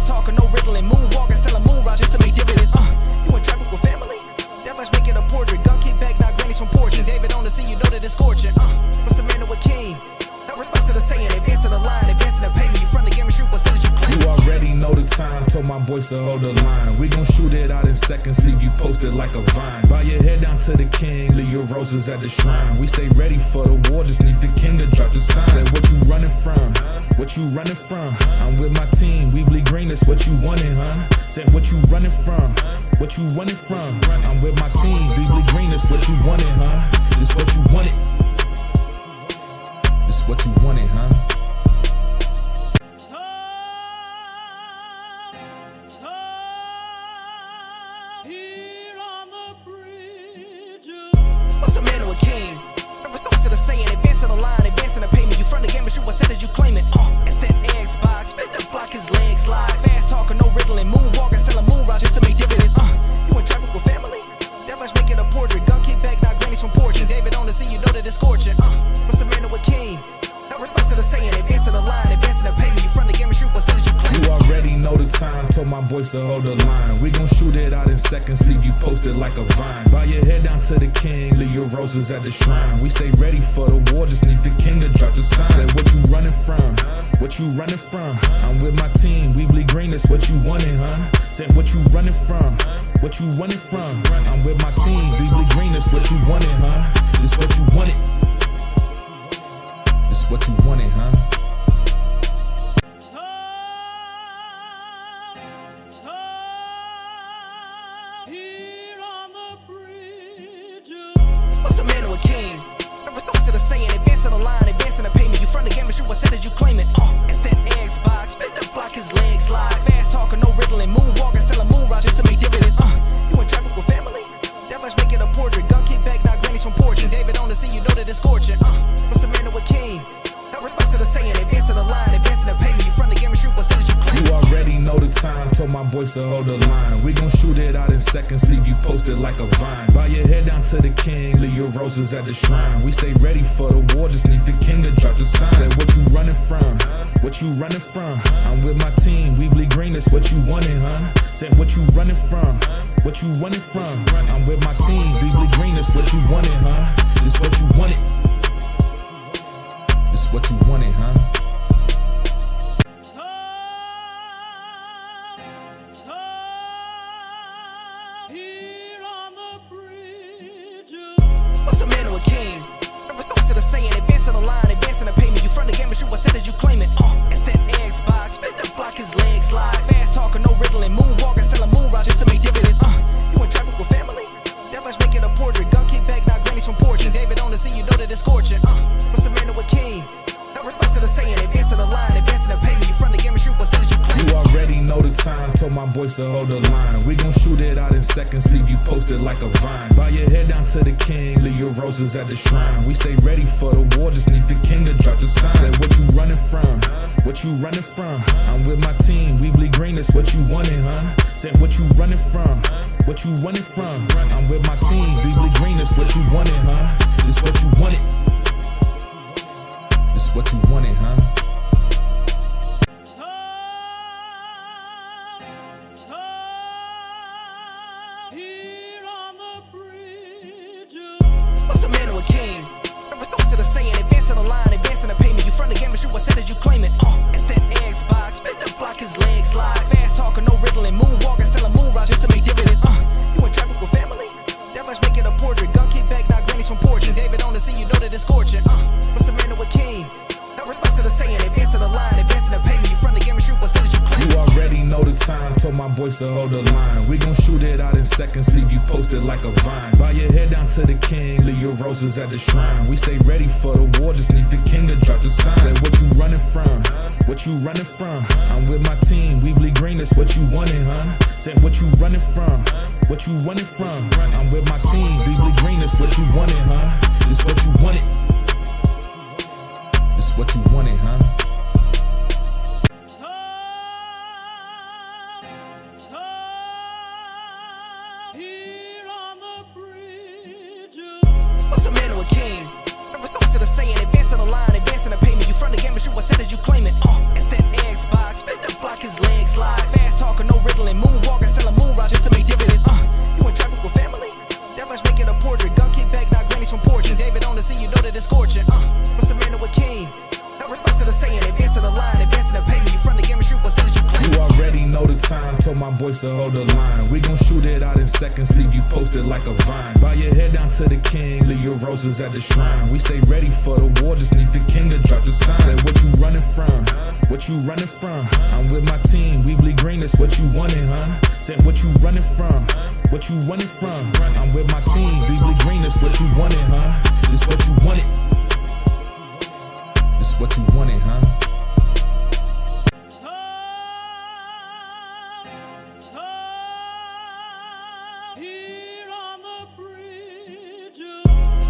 Fast talking, no riddling, moonwalking, selling moon rock just to make dividends. You in traffic with family? That much make it a portrait. Gun kick back, knock grannies from porches. David on the scene, you know that it's scorching. What's the man with king? No response to the saying, advancing the line, advancing the payment. You front the game and shoot, what said you claim? You already know the time, told my boys to hold the line. We gon' shoot it out in seconds, leave you posted like a vine. Bow your head down to the king, leave your roses at the shrine. We stay ready for the war, just need the king to drop the sign. Say what you running from, what you running from? I'm with my team, we bleed green, that's what you wanted, huh? Said what you running from, what you running from? I'm with my team, we bleed green, that's what you wanted, huh? This what you wanted, this what you wanted, huh? What's a man with king? No response to the saying, advancing the line, advancing the payment. You front the game and shoot, what said you claim it? It's that Xbox, spin the block, his legs slide. Fast talking, no riddling, moonwalking, selling moon rock just to make dividends. You in traffic with family? That much make it a portrait. Gun kick back, knock grannies from porches. David on the scene, you know that it's scorching. What's a man with king? No response to the saying, advancing the line, advancing the payment. You front the game and shoot, what said you claim it? You already know the time, told my boys to hold the line. We gon' shoot it out in seconds, leave you posted like a vine. Bow your head down to the king, leave your roses at the shrine. We stay ready for the war, just need the king to drop the sign. Say what you running from, what you running from? I'm with my team, we bleed green, that's what you wanted, huh? Said what you running from, what you running from? I'm with my team, we bleed green, that's what you wanted, huh? This what you wanted, this what you wanted, huh? What's a man with king? No response to the saying, advancing the line, advancing the payment. You front the game and shoot, what said you claim it? It's that Xbox, spin the block, his legs slide. Fast talking, no riddling, moonwalking, selling moon rock just to make dividends. You in traffic with family? That much make it a portrait. Gun kick back, knock grannies from porches. David on the scene, you know that it's scorching. What's a man with king? No response to the saying, advancing the line, advancing the payment. You front the game and shoot, what said you claim? You already know the time, told my boys to hold the line. We gon' shoot it out in seconds, leave you posted like a vine. Bow your head down to the king, leave your roses at the shrine. We stay ready for the war, just need the king to drop the sign. Say what you running from, what you running from? I'm with my team, we bleed green, that's what you wanted, huh? Said what you running from, what you running from? I'm with my team, we bleed green, that's what you wanted, huh? This what you wanted, this what you wanted, huh? What's a man with king? No response to the saying, advancing the line, advancing the payment. You front the game and shoot, what said you claim it? It's that Xbox, spin the block, his legs slide. Fast talking, no riddling, moonwalking, selling moon rock just to make dividends. You in traffic with family? That much make it a portrait. Gun kick back, knock grannies from porches. David on the scene, you know that it's scorching. What's a man with king? No response to the saying, advancing the line, advancing the payment. You front the game and shoot, what said you claim? You already know the time, told my boys to hold the line. We gon' shoot it out in seconds, leave you posted like a vine. Bow your head down to the king, leave your roses at the shrine. We stay ready for the war, just need the king to drop the sign. Say what you running from, what you running from? I'm with my team, we bleed green, that's what you wanted, huh? Said what you running from, what you running from? I'm with my team, we bleed green, that's what you wanted, huh? This what you wanted, this what you wanted, huh? What's a man with king? No response to the saying, advancing the line, advancing the payment. You front the game and shoot, what said you claim it? It's that Xbox, spin the block, his legs slide. Fast talking, no riddling, moonwalking, selling moon rock just to make dividends. You in traffic with family? That much make it a portrait. Gun kick back, knock grannies from porches. David on the scene, you know that it's scorching. What's a man with king? No response to the saying, advancing the line, advancing the payment. You front the game and shoot, what said you claim? You already know the time, told my boys to hold the line. We gon' shoot it out in seconds, leave you posted like a vine. Bow your head down to the king, leave your roses at the shrine. We stay ready for the war, just need the king to drop the sign. Say what you running from, what you running from? I'm with my team, we bleed green, that's what you wanted, huh? Said what you running from, what you running from? I'm with my team, we bleed green, that's what you wanted, huh? This what you wanted, this what you wanted, huh? What's a man with king? No response to the saying, advancing the line, advancing the payment. You front the game and shoot, what said you claim it? It's that Xbox, spin the block, his legs slide. boys to hold the line. We gon' shoot it out in seconds, leave you posted like a vine. Bow your head down to the king, leave your roses at the shrine. We stay ready for the war, just need the king to drop the sign. Say what you running from, what you running from. I'm with my team, we bleed green, that's what you wanted, huh? Say what you running from, what you running from. I'm with my team, we bleed green, that's what you wanted, huh? This what you wanted. This what you wanted, huh?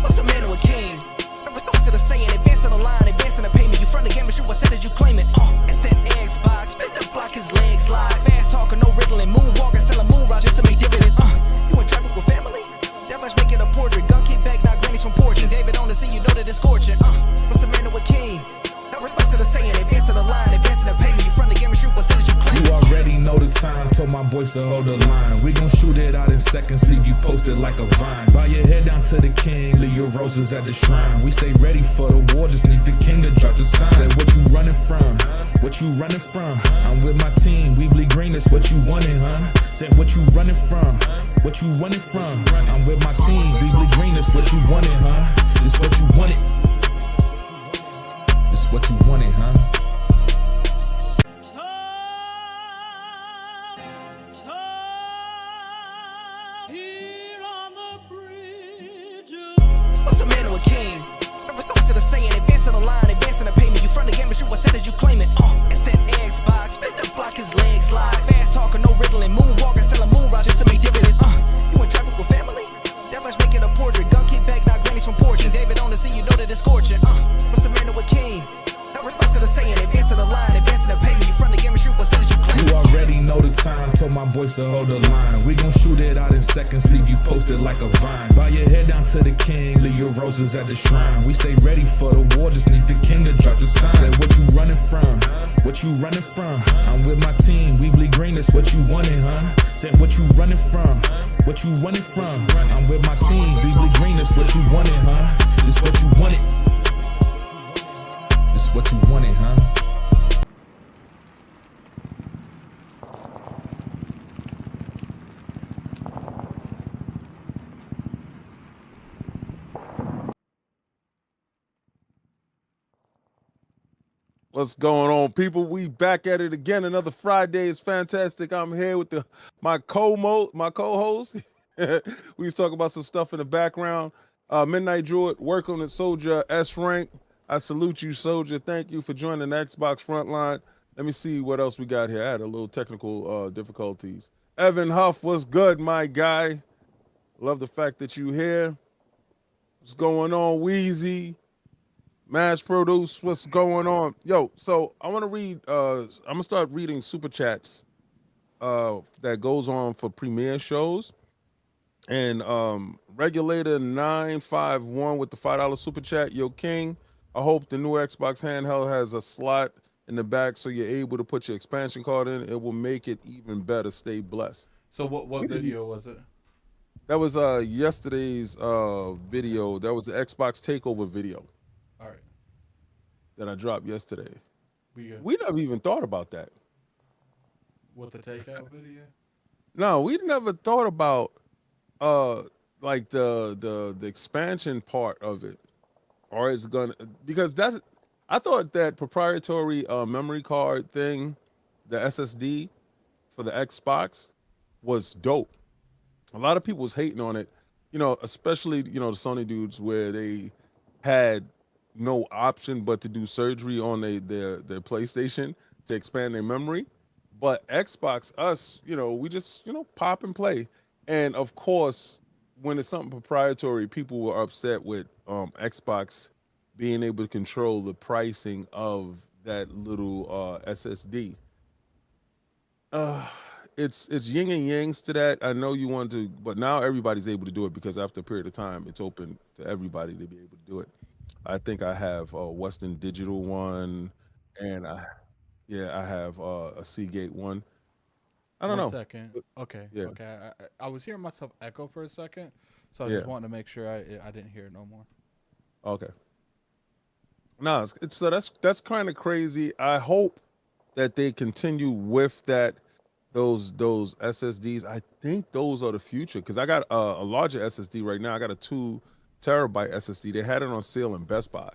What's a man to a king? What's it a saying? Advancing the line, advancing the payment. You front the game and shoot what said as you claim it. It's that Xbox. Spin the block, his legs live. Fast talking, no riddling. Moonwalking, selling moon rock just to make dividends. You in traffic with family? That much making a portrait. Gun kick back, not grannies from porches. David on the sea, you know that it's scorching. What's a man to a king? What's it a saying? Advancing the line, advancing the payment. You front the game and shoot what said as you claim it. You already know the time, told my boys to hold the line. We gon' shoot it out in seconds, leave you posted like a vine. Bow your head down to the king, leave your roses at the shrine. We stay ready for the war, just need the king to drop the sign. Say what you running from, what you running from. I'm with my team, we bleed green, that's what you wanted, huh? Say what you running from, what you running from. I'm with my team, we bleed green, that's what you wanted, huh? This what you wanted. This what you wanted, huh? What's a man to a king? What's it a saying? Advancing the line, advancing the payment. You front the game and shoot what said as you claim it. It's that Xbox. Spin the block, his legs live. Fast talking, no riddling. Moonwalking, selling moon rock just to make dividends. You in traffic with family? That much making a portrait. Gun kick back, not grannies from porches. David on the sea, you know that it's scorching. What's a man to a king? What's it a saying? Advancing the line, advancing the payment. You front the game and shoot what said as you claim it. You already know the time, told my boys to hold the line. We gon' shoot it out in seconds, leave you posted like a vine. Bow your head down to the king, leave your roses at the shrine. We stay ready for the war, just need the king to drop the sign. Say what you running from, what you running from. I'm with my team, we bleed green, that's what you wanted, huh? Say what you running from, what you running from. I'm with my team, we bleed green, that's what you wanted, huh? This what you wanted. This what you wanted, huh? What's going on, people? We back at it again. Another Friday is fantastic. I'm here with my co-host. We was talking about some stuff in the background. Midnight Druid, work on the Soldier S rank. I salute you, Soldier. Thank you for joining the Xbox Frontline. Let me see what else we got here. I had a little technical difficulties. Evan Huff, what's good, my guy? Love the fact that you here. What's going on, Wheezy? Mash Produce, what's going on? Yo, so I want to read, I'm going to start reading super chats that goes on for premiere shows. And Regulator 951 with the $5 super chat. Yo, King, I hope the new Xbox handheld has a slot in the back so you're able to put your expansion card in. It will make it even better. Stay blessed. So what video was it? That was yesterday's video. That was the Xbox TAKOVER video. All right. That I dropped yesterday. We never even thought about that. With the takeout video? No, we never thought about like the expansion part of it. Or it's gonna, because that's, I thought that proprietary memory card thing, the SSD for the Xbox, was dope. A lot of people was hating on it, you know, especially, you know, the Sony dudes, where they had no option but to do surgery on their PlayStation to expand their memory. But Xbox, us, you know, we just, you know, pop and play. And of course, when it's something proprietary, people were upset with Xbox being able to control the pricing of that little SSD. It's yin and yangs to that. I know you want to, but now everybody's able to do it because after a period of time, it's open to everybody to be able to do it. I think I have a Western Digital one, and I have a Seagate one. I don't know. 1 second. Okay. Yeah. Okay. I was hearing myself echo for a second, so I just wanted to make sure I didn't hear it no more. Okay. No, so that's kind of crazy. I hope that they continue with that. those SSDs. I think those are the future because I got a larger SSD right now. I got a 2 terabyte SSD. They had it on sale in Best Buy,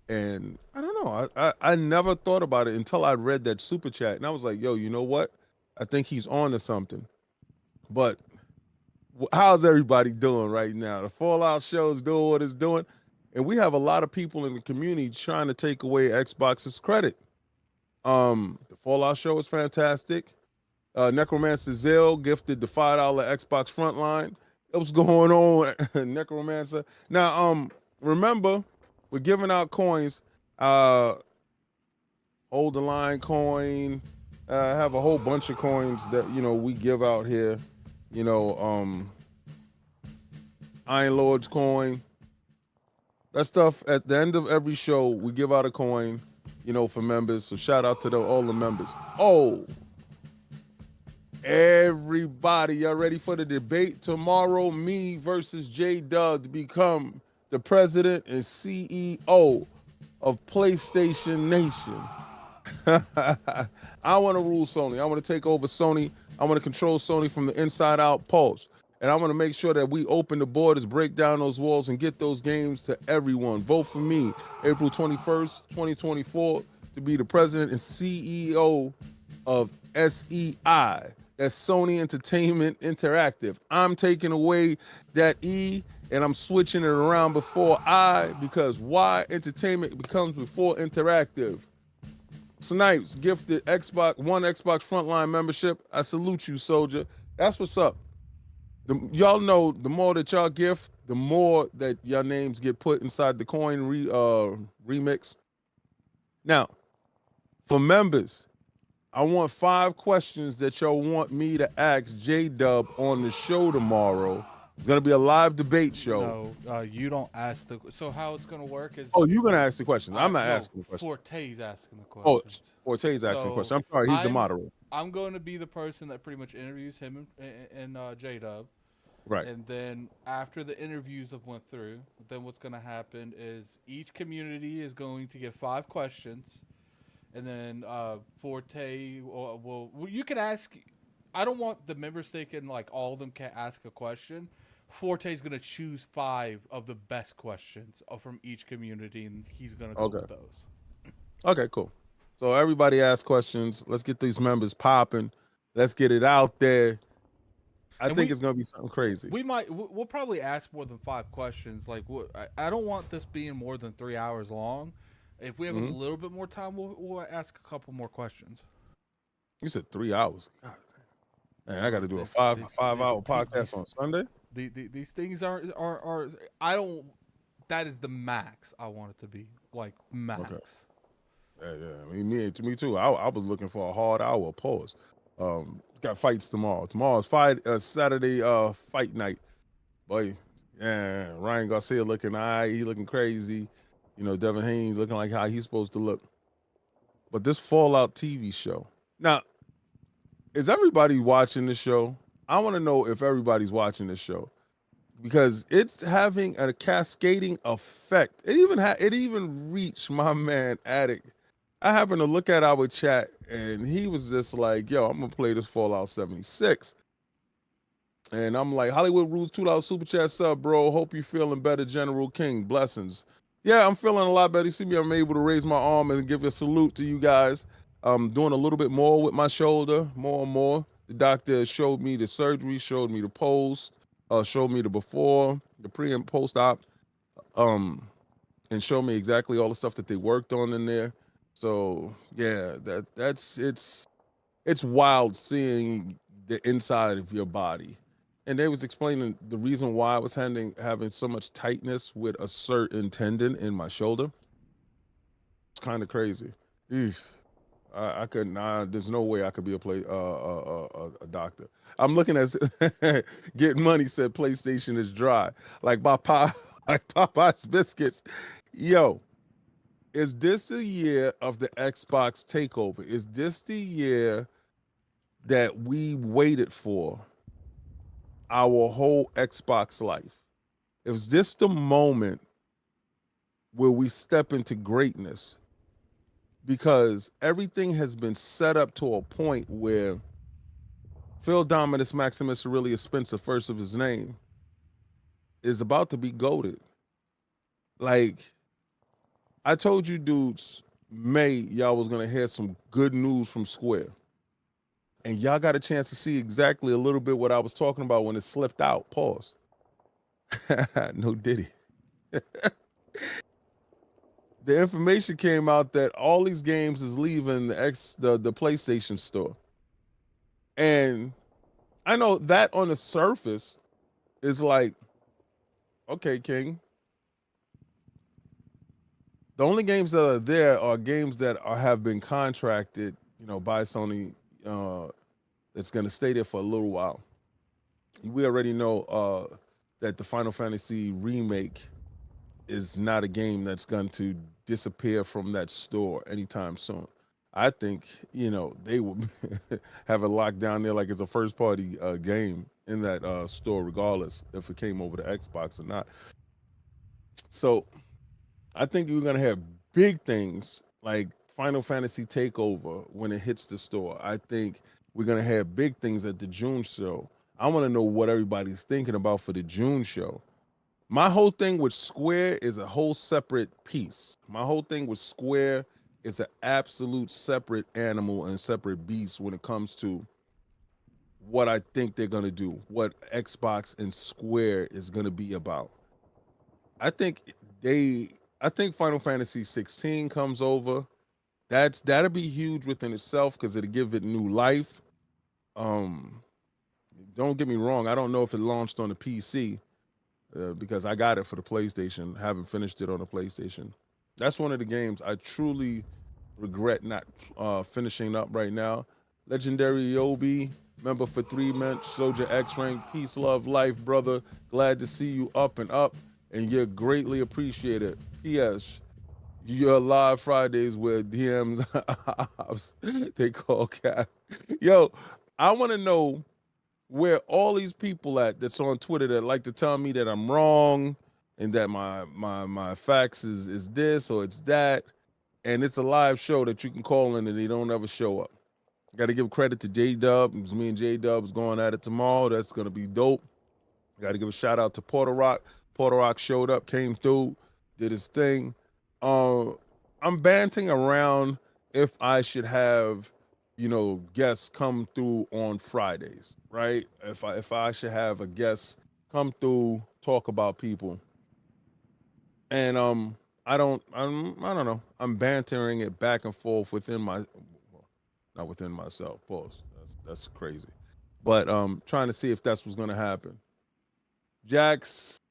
and I don't know. I never thought about it until I read that super chat, and I was like, yo, you know what? I think he's on to something. But how's everybody doing right now? The Fallout show is doing what it's doing, and we have a lot of people in the community trying to take away Xbox's credit. The Fallout show is fantastic. Necromancer Zell gifted the $5 Xbox Frontline. What's going on, Necromancer? Now, remember, we're giving out coins. Hold the line coin. Have a whole bunch of coins that we give out here. Iron Lord's coin. That stuff at the end of every show, we give out a coin, for members. So shout out to all the members. Oh, everybody, y'all ready for the debate tomorrow? Me versus J-Dub to become the president and CEO of PlayStation Nation. I want to rule Sony. I want to take over Sony. I want to control Sony from the inside out. Pulse. And I want to make sure that we open the borders, break down those walls, and get those games to everyone. Vote for me, April 21st, 2024, to be the president and CEO of SEI. That's Sony Entertainment Interactive. I'm taking away that E, and I'm switching it around before I, because Y Entertainment becomes before Interactive. Snipes gifted one Xbox Frontline membership. I salute you, soldier. That's what's up. Y'all know the more that y'all gift, the more that your names get put inside the coin remix. Now, for members, I want 5 questions that y'all want me to ask J-Dub on the show tomorrow. It's going to be a live debate show. No, you don't ask the. So how it's going to work is. Oh, you're going to ask the question. I'm not asking the question. Forte's asking the question. Oh, Forte's asking the question. I'm sorry. He's the moderator. I'm going to be the person that pretty much interviews him and J-Dub. Right. And then after the interviews have went through, then what's going to happen is each community is going to get 5 questions. And then Forte will you can ask. I don't want the members thinking like all of them can ask a question. Forte's going to choose 5 of the best questions from each community, and he's going to go with those. Okay, cool. So everybody ask questions. Let's get these members popping. Let's get it out there. I think it's going to be something crazy. We'll probably ask more than 5 questions. Like, I don't want this being more than 3 hours long. If we have a little bit more time, we'll ask a couple more questions. You said 3 hours. God, man, I got to do a 5-hour podcast on Sunday. These things are I don't. That is the max I want it to be, like max. Okay. Yeah. I mean, me too. I was looking for a hard hour pause. Got fights tomorrow. Tomorrow's Saturday fight night. Boy, yeah, Ryan Garcia looking he looking crazy. Devin Haney looking like how he's supposed to look. But this Fallout TV show. Now, is everybody watching the show? I want to know if everybody's watching this show because it's having a cascading effect. It even reached my man Attic. I happened to look at our chat and he was just like, yo, I'm going to play this Fallout 76. And I'm like, Hollywood Rules $2 super chat sub, bro. Hope you feeling better, General King. Blessings. Yeah, I'm feeling a lot better. You see me, I'm able to raise my arm and give a salute to you guys. I'm doing a little bit more with my shoulder, more and more. The doctor showed me the surgery, showed me the post, showed me the before, the pre and post op, and showed me exactly all the stuff that they worked on in there. So yeah, it's wild seeing the inside of your body. And they was explaining the reason why I was having so much tightness with a certain tendon in my shoulder. It's kind of crazy. I couldn't. There's no way I could be a doctor. I'm looking at Getting Money said PlayStation is dry, like Popeye's biscuits. Yo, is this the year of the Xbox takeover? Is this the year that we waited for our whole Xbox life? Is this the moment where we step into greatness? Because everything has been set up to a point where Phil Dominus Maximus Aurelius Spencer, first of his name, is about to be goated. Like, I told you dudes, May, y'all was going to hear some good news from Square. And y'all got a chance to see exactly a little bit what I was talking about when it slipped out. Pause. No Diddy. The information came out that all these games is leaving the PlayStation store. And I know that on the surface is like, okay, King. The only games that are there are games that have been contracted, by Sony. That's going to stay there for a little while. We already know that the Final Fantasy remake is not a game that's going to disappear from that store anytime soon. I think, they will have it locked down there like it's a first party game in that store, regardless if it came over to Xbox or not. So I think you're going to have big things like Final Fantasy Takeover when it hits the store. I think we're going to have big things at the June show. I want to know what everybody's thinking about for the June show. My whole thing with Square is a whole separate piece. My whole thing with Square is an absolute separate animal and separate beast when it comes to what I think they're going to do, what Xbox and Square is going to be about. I think Final Fantasy 16 comes over. That'll be huge within itself because it'll give it new life. Don't get me wrong. I don't know if it launched on the PC because I got it for the PlayStation. Haven't finished it on the PlayStation. That's one of the games I truly regret not finishing up right now. Legendary Yobi, member for 3 months, Soldier X rank, peace, love, life, brother. Glad to see you up and up, and you're greatly appreciated. P.S. Your live Fridays where DMs they call cap. Yo, I want to know where all these people at that's on Twitter that like to tell me that I'm wrong and that my facts is this or it's that, and it's a live show that you can call in and they don't ever show up. Got to give credit to J-Dub. It was me and J-Dub's going at it tomorrow. That's going to be dope. Got to give a shout out to Porter Rock. Porter Rock showed up, came through, did his thing. I'm banting around if I should have, guests come through on Fridays, right? If I should have a guest come through, talk about people. And I don't know. I'm bantering it back and forth within not within myself. Pause. That's crazy. But trying to see if that's what's gonna happen. Jax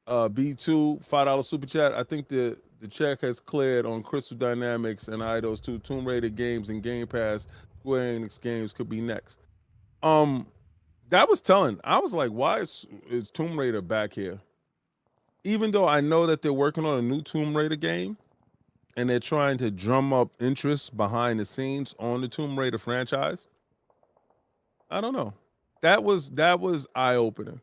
B2 $5 super chat. I think the check has cleared on Crystal Dynamics and Eidos 2 Tomb Raider games and Game Pass. Square Enix games could be next. That was telling. I was like, why is Tomb Raider back here? Even though I know that they're working on a new Tomb Raider game and they're trying to drum up interest behind the scenes on the Tomb Raider franchise, I don't know. That was eye-opening.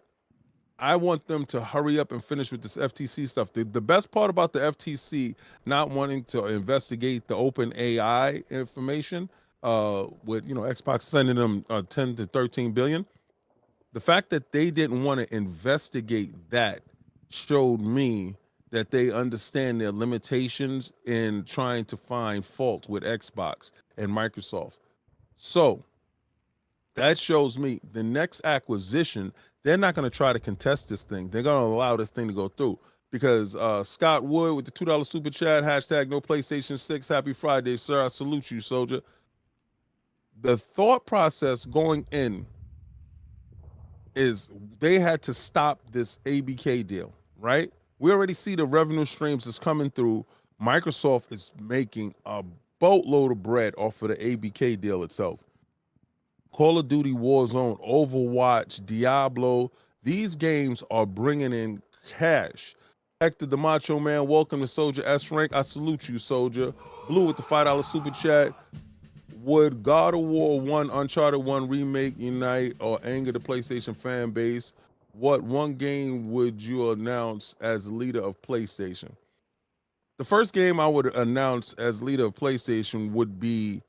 I want them to hurry up and finish with this FTC stuff. The best part about the FTC not wanting to investigate the open AI information, with Xbox sending them 10 to 13 billion, the fact that they didn't want to investigate that showed me that they understand their limitations in trying to find fault with Xbox and Microsoft. So that shows me the next acquisition, they're not going to try to contest this thing. They're going to allow this thing to go through because Scott Wood with the $2 super chat, hashtag no PlayStation 6. Happy Friday, sir. I salute you, soldier. The thought process going in is they had to stop this ABK deal, right? We already see the revenue streams that's coming through. Microsoft is making a boatload of bread off of the ABK deal itself. Call of Duty Warzone, Overwatch, Diablo, these games are bringing in cash. Hector the Macho Man, welcome to Soldier S Rank. I salute you, Soldier. Blue with the $5 super chat. Would God of War 1, Uncharted 1 remake unite or anger the PlayStation fan base? What one game would you announce as leader of PlayStation? The first game I would announce as leader of PlayStation would be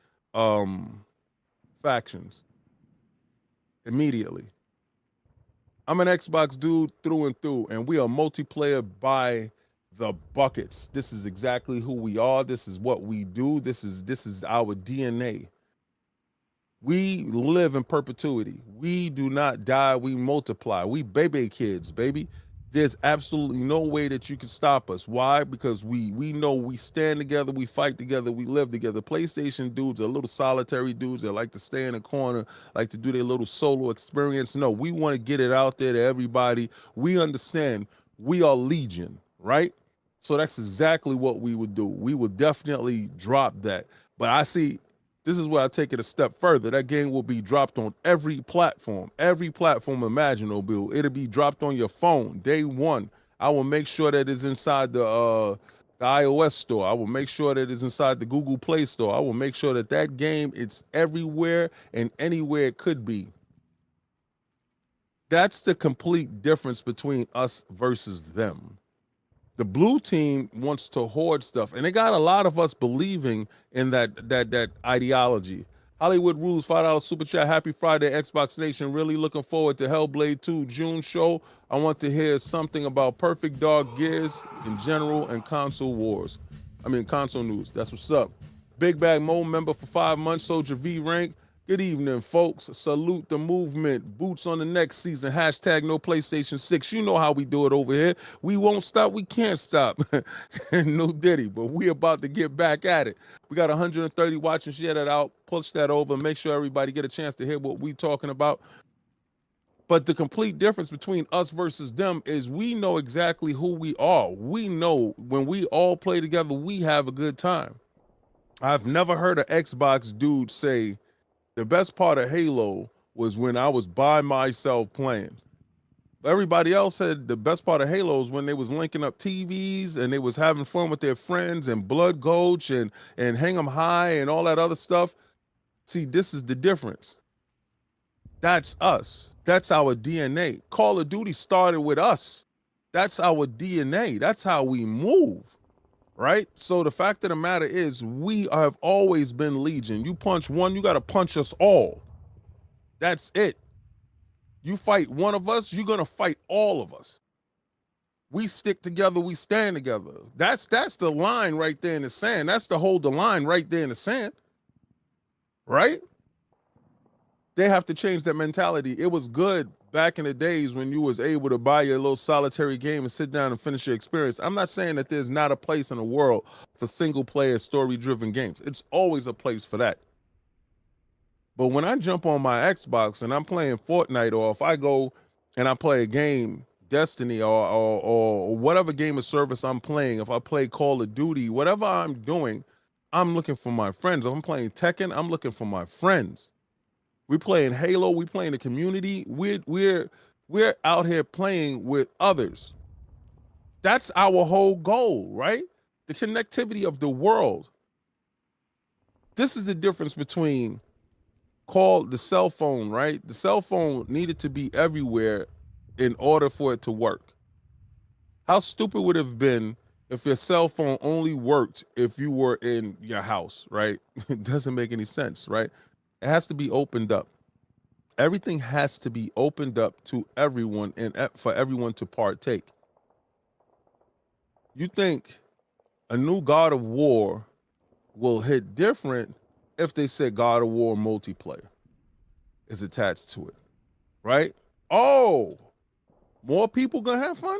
Factions. immediately. I'm an Xbox dude through and through, and we are multiplayer by the buckets. This is exactly who we are. This is what we do. This is our DNA. We live in perpetuity. We do not die. We multiply. We baby kids, baby. There's absolutely no way that you can stop us. Why? Because we know we stand together, we fight together, we live together. PlayStation dudes are little solitary dudes that like to stay in a corner, like to do their little solo experience. No, we want to get it out there to everybody. We understand we are Legion, right? So that's exactly what we would do. We would definitely drop that. But I see, this is where I take it a step further. That game will be dropped on every platform imaginable. It'll be dropped on your phone day one. I will make sure that it's inside the iOS store. I will make sure that it's inside the Google Play store. I will make sure that that game, it's everywhere and anywhere it could be. That's the complete difference between us versus them. The blue team wants to hoard stuff, and they got a lot of us believing in that ideology. Hollywood Rules, $5 super chat. Happy Friday, Xbox Nation. Really looking forward to Hellblade 2 June show. I want to hear something about Perfect Dark Gears in general and console news. That's what's up. Big Bag Mo member for 5 months. Soldier V rank. Good evening, folks. Salute the movement. Boots on the next season. Hashtag no PlayStation 6. You know how we do it over here. We won't stop. We can't stop. No Diddy, but we about to get back at it. We got 130 watching. Share that out. Push that over. Make sure everybody get a chance to hear what we talking about. But the complete difference between us versus them is we know exactly who we are. We know when we all play together, we have a good time. I've never heard an Xbox dude say, the best part of Halo was when I was by myself playing. Everybody else said the best part of Halo is when they was linking up TVs and they was having fun with their friends and Blood Gulch and Hang 'em High and all that other stuff. See, this is the difference. That's us. That's our DNA. Call of Duty started with us. That's our DNA. That's how we move. Right? So the fact of the matter is we have always been Legion. You punch one, you got to punch us all. That's it. You fight one of us, you're going to fight all of us. We stick together, we stand together. That's the line right there in the sand. That's the hold the line right there in the sand. Right? They have to change that mentality. It was good back in the days when you was able to buy your little solitary game and sit down and finish your experience. I'm not saying that there's not a place in the world for single player story driven games. It's always a place for that. But when I jump on my Xbox and I'm playing Fortnite, or if I go and I play a game, Destiny or whatever game of service I'm playing, if I play Call of Duty, whatever I'm doing, I'm looking for my friends. If I'm playing Tekken, I'm looking for my friends. We playing Halo. We playing the community. We're out here playing with others. That's our whole goal, right? The connectivity of the world. This is the difference between the cell phone, right? The cell phone needed to be everywhere in order for it to work. How stupid would it have been if your cell phone only worked if you were in your house, right? It doesn't make any sense, right? It has to be opened up. Everything has to be opened up to everyone and for everyone to partake. You think a new God of War will hit different if they say God of War multiplayer is attached to it, right? Oh, more people gonna have fun?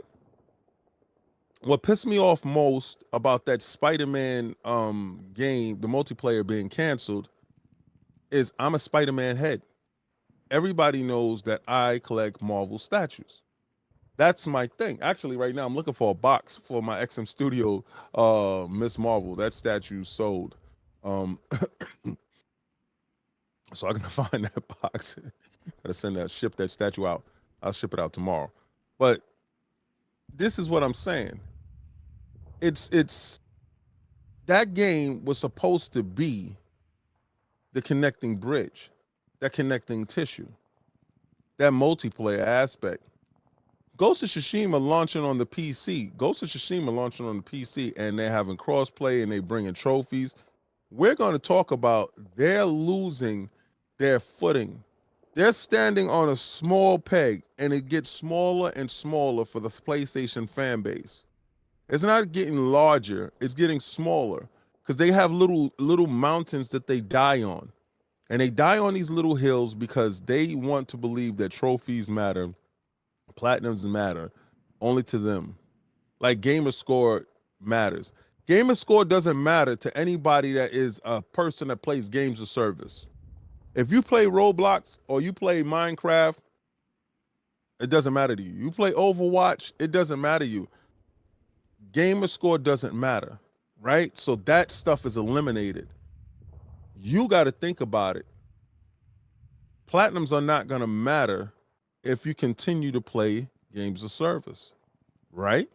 What pissed me off most about that Spider-Man game, the multiplayer being canceled, is I'm a Spider-Man head. Everybody knows that I collect Marvel statues. That's my thing. Actually, right now I'm looking for a box for my XM Studio Miss Marvel. That statue sold. So I'm gonna find that box. Gotta ship that statue out. I'll ship it out tomorrow. But this is what I'm saying. It's that game was supposed to be the connecting bridge, that connecting tissue, that multiplayer aspect. Ghost of Tsushima launching on the PC. Ghost of Tsushima launching on the PC, and they're having crossplay and they bringing trophies. We're going to talk about they're losing their footing They're standing on a small peg, and it gets smaller and smaller for the PlayStation fan base. It's not getting larger; it's getting smaller because they have little mountains that they die on, and they die on these little hills because they want to believe that trophies matter, platinums matter, only to them. Like gamer score matters. Gamer score doesn't matter to anybody that is a person that plays games of service. If you play Roblox or you play Minecraft, it doesn't matter to you. You play Overwatch, it doesn't matter to you. Gamer score doesn't matter, right? So that stuff is eliminated. You got to think about it. Platinums are not going to matter if you continue to play games of service, right?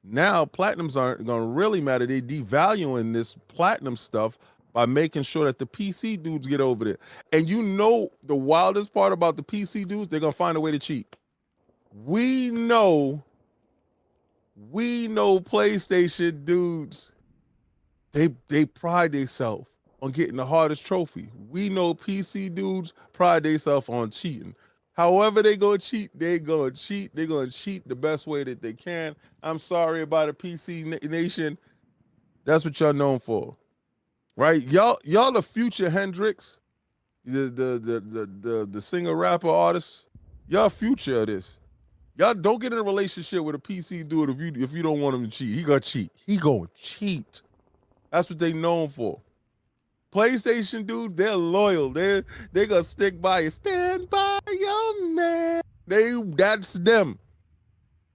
Now, platinums aren't going to really matter. They're devaluing this platinum stuff by making sure that the PC dudes get over there. And you know the wildest part about the PC dudes, they're going to find a way to cheat. We know PlayStation dudes, they pride themselves on getting the hardest trophy. We know PC dudes pride themselves on cheating. However they gonna cheat, they gonna cheat. They're gonna cheat the best way that they can. I'm sorry about a PC nation. That's what y'all known for, right? Y'all the future Hendrix, the singer, rapper, artist. Y'all future of this. Y'all don't get in a relationship with a PC dude if you don't want him to cheat. He gonna cheat. He gonna cheat. That's what they known for. PlayStation dude, they're loyal. They gonna stick by you. Stand by your man. That's them.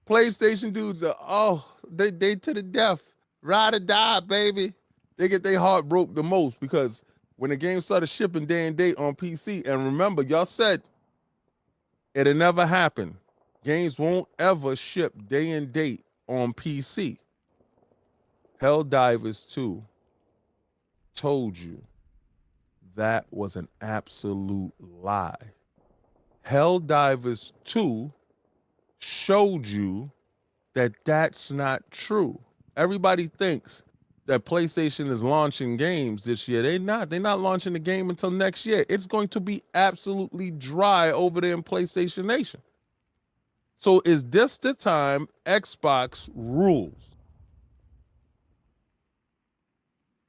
PlayStation dudes are they to the death. Ride or die, baby. They get their heart broke the most because when the game started shipping day and date on PC, and remember, y'all said it'll never happen. Games won't ever ship day and date on PC. Helldivers 2 told you that was an absolute lie. Helldivers 2 showed you that that's not true. Everybody thinks that PlayStation is launching games this year. They're not. They're not launching the game until next year. It's going to be absolutely dry over there in PlayStation Nation. So is this the time Xbox rules?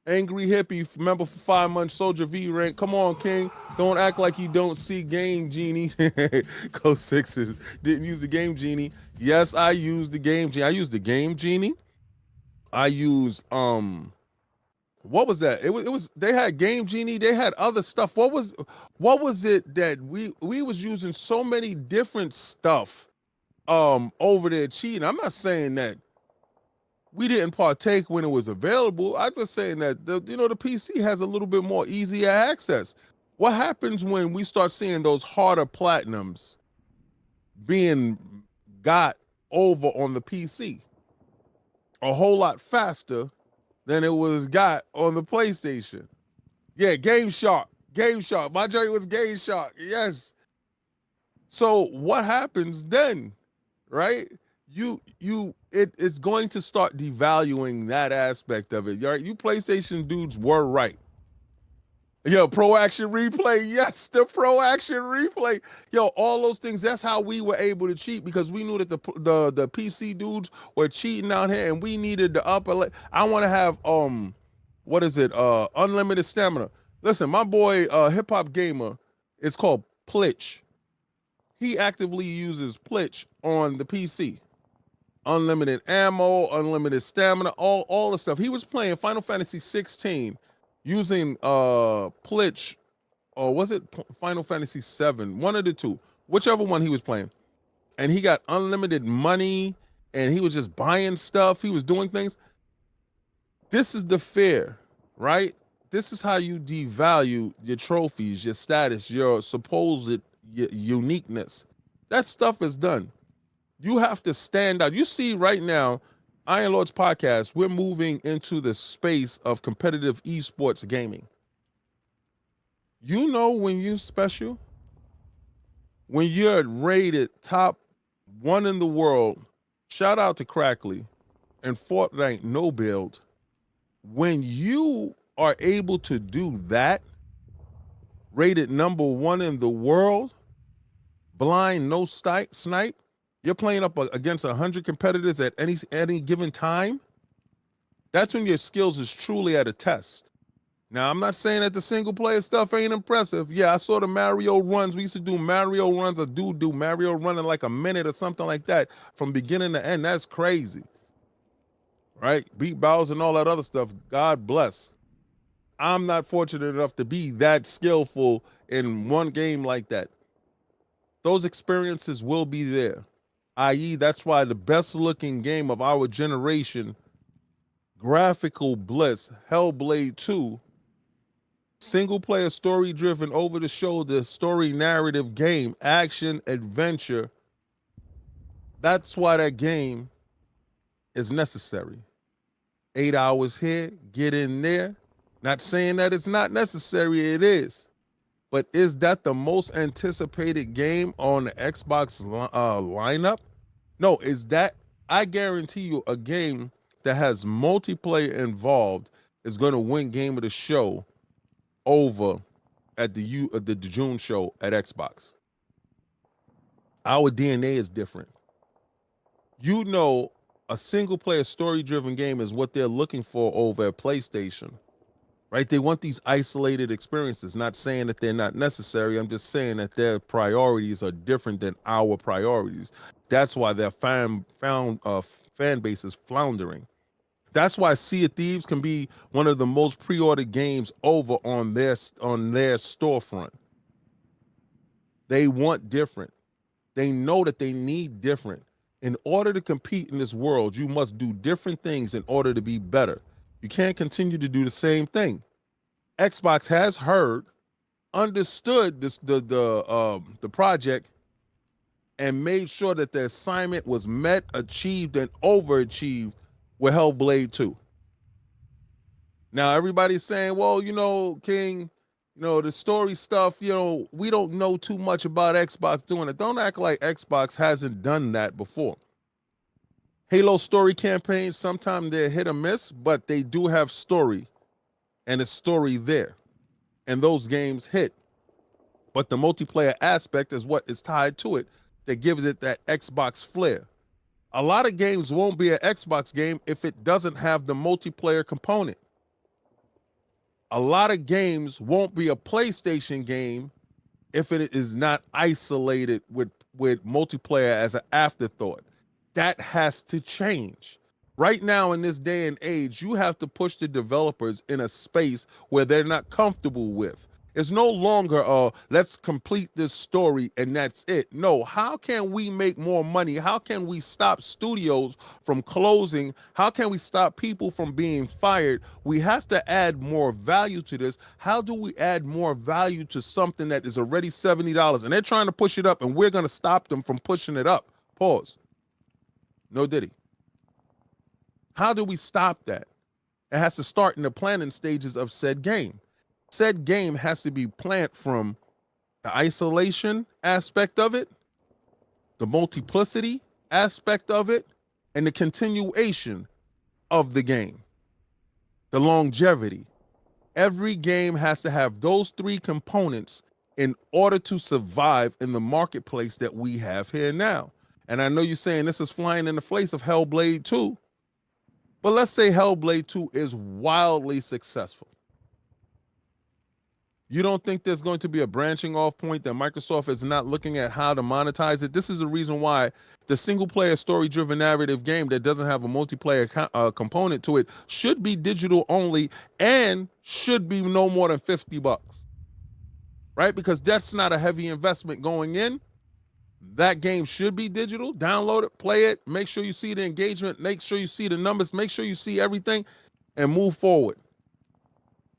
Angry Hippie, member for 5 months, Soldier V rank. Come on, King. Don't act like you don't see Game Genie. Go Sixers. Didn't use the Game Genie. Yes, I used the Game Genie. I used the Game Genie. I used what was that? It was they had Game Genie, they had other stuff. What was it that we was using so many different stuff over there cheating? I'm not saying that we didn't partake when it was available. I'm just saying that the PC has a little bit more easier access. What happens when we start seeing those harder platinums being got over on the PC a whole lot faster than it was got on the PlayStation? Yeah, Game Shark. My joint was Game Shark. Yes. So what happens then, right? It's going to start devaluing that aspect of it. Right? You PlayStation dudes were right. Yo, Pro Action Replay. Yes, the Pro Action Replay. Yo, all those things. That's how we were able to cheat, because we knew that the PC dudes were cheating out here, and we needed the upper. I want to have unlimited stamina. Listen, my boy Hip Hop Gamer, it's called Plitch. He actively uses Plitch on the PC. Unlimited ammo, unlimited stamina, all the stuff. He was playing Final Fantasy 16 using Plitch, or was it Final Fantasy 7? One of the two, whichever one he was playing. And he got unlimited money, and he was just buying stuff. He was doing things. This is the fear, right? This is how you devalue your trophies, your status, your supposed uniqueness. That stuff is done. You have to stand out. You see right now, Iron Lords Podcast, we're moving into the space of competitive esports gaming. You know when you're special? When you're rated top 1 in the world, shout out to Crackley and Fortnite No Build. When you are able to do that, rated #1 in the world, blind, no snipe. You're playing up against 100 competitors at any given time. That's when your skills is truly at a test. Now, I'm not saying that the single player stuff ain't impressive. Yeah, I saw the Mario runs. We used to do Mario runs. I do Mario running like a minute or something like that from beginning to end. That's crazy, right? Beat Bowser and all that other stuff. God bless. I'm not fortunate enough to be that skillful in one game like that. Those experiences will be there, i.e., that's why the best looking game of our generation, graphical bliss, Hellblade 2, single player, story driven, over the shoulder, story narrative game, action, adventure. That's why that game is necessary. 8 hours here, get in there. Not saying that it's not necessary, it is. But is that the most anticipated game on the Xbox lineup? No, is that, I guarantee you, a game that has multiplayer involved is going to win game of the show over at the June show at Xbox. Our DNA is different. You know, a single player story driven game is what they're looking for over at PlayStation, right? They want these isolated experiences. Not saying that they're not necessary. I'm just saying that their priorities are different than our priorities. That's why their fan base is floundering. That's why Sea of Thieves can be one of the most pre-ordered games over on their storefront. They want different. They know that they need different. In order to compete in this world, you must do different things in order to be better. You can't continue to do the same thing. Xbox has heard, understood the project, and made sure that the assignment was met, achieved, and overachieved with Hellblade 2. Now, everybody's saying, well, King, the story stuff, we don't know too much about Xbox doing it. Don't act like Xbox hasn't done that before. Halo story campaigns, sometimes they're hit or miss, but they do have story, and it's story there. And those games hit. But the multiplayer aspect is what is tied to it that gives it that Xbox flair. A lot of games won't be an Xbox game if it doesn't have the multiplayer component. A lot of games won't be a PlayStation game if it is not isolated with multiplayer as an afterthought. That has to change. Right now, in this day and age, you have to push the developers in a space where they're not comfortable with. It's no longer, let's complete this story and that's it. No, how can we make more money? How can we stop studios from closing? How can we stop people from being fired? We have to add more value to this. How do we add more value to something that is already $70 and they're trying to push it up and we're going to stop them from pushing it up? Pause. No diddy. How do we stop that? It has to start in the planning stages of said game. Said game has to be planned from the isolation aspect of it, the multiplicity aspect of it, and the continuation of the game, the longevity. Every game has to have those three components in order to survive in the marketplace that we have here now. And I know you're saying this is flying in the face of Hellblade 2, but let's say Hellblade 2 is wildly successful. You don't think there's going to be a branching off point that Microsoft is not looking at how to monetize it? This is the reason why the single player story driven narrative game that doesn't have a multiplayer component to it should be digital only and should be no more than $50, right? Because that's not a heavy investment going in. That game should be digital. Download it, play it, make sure you see the engagement, make sure you see the numbers, make sure you see everything, and move forward.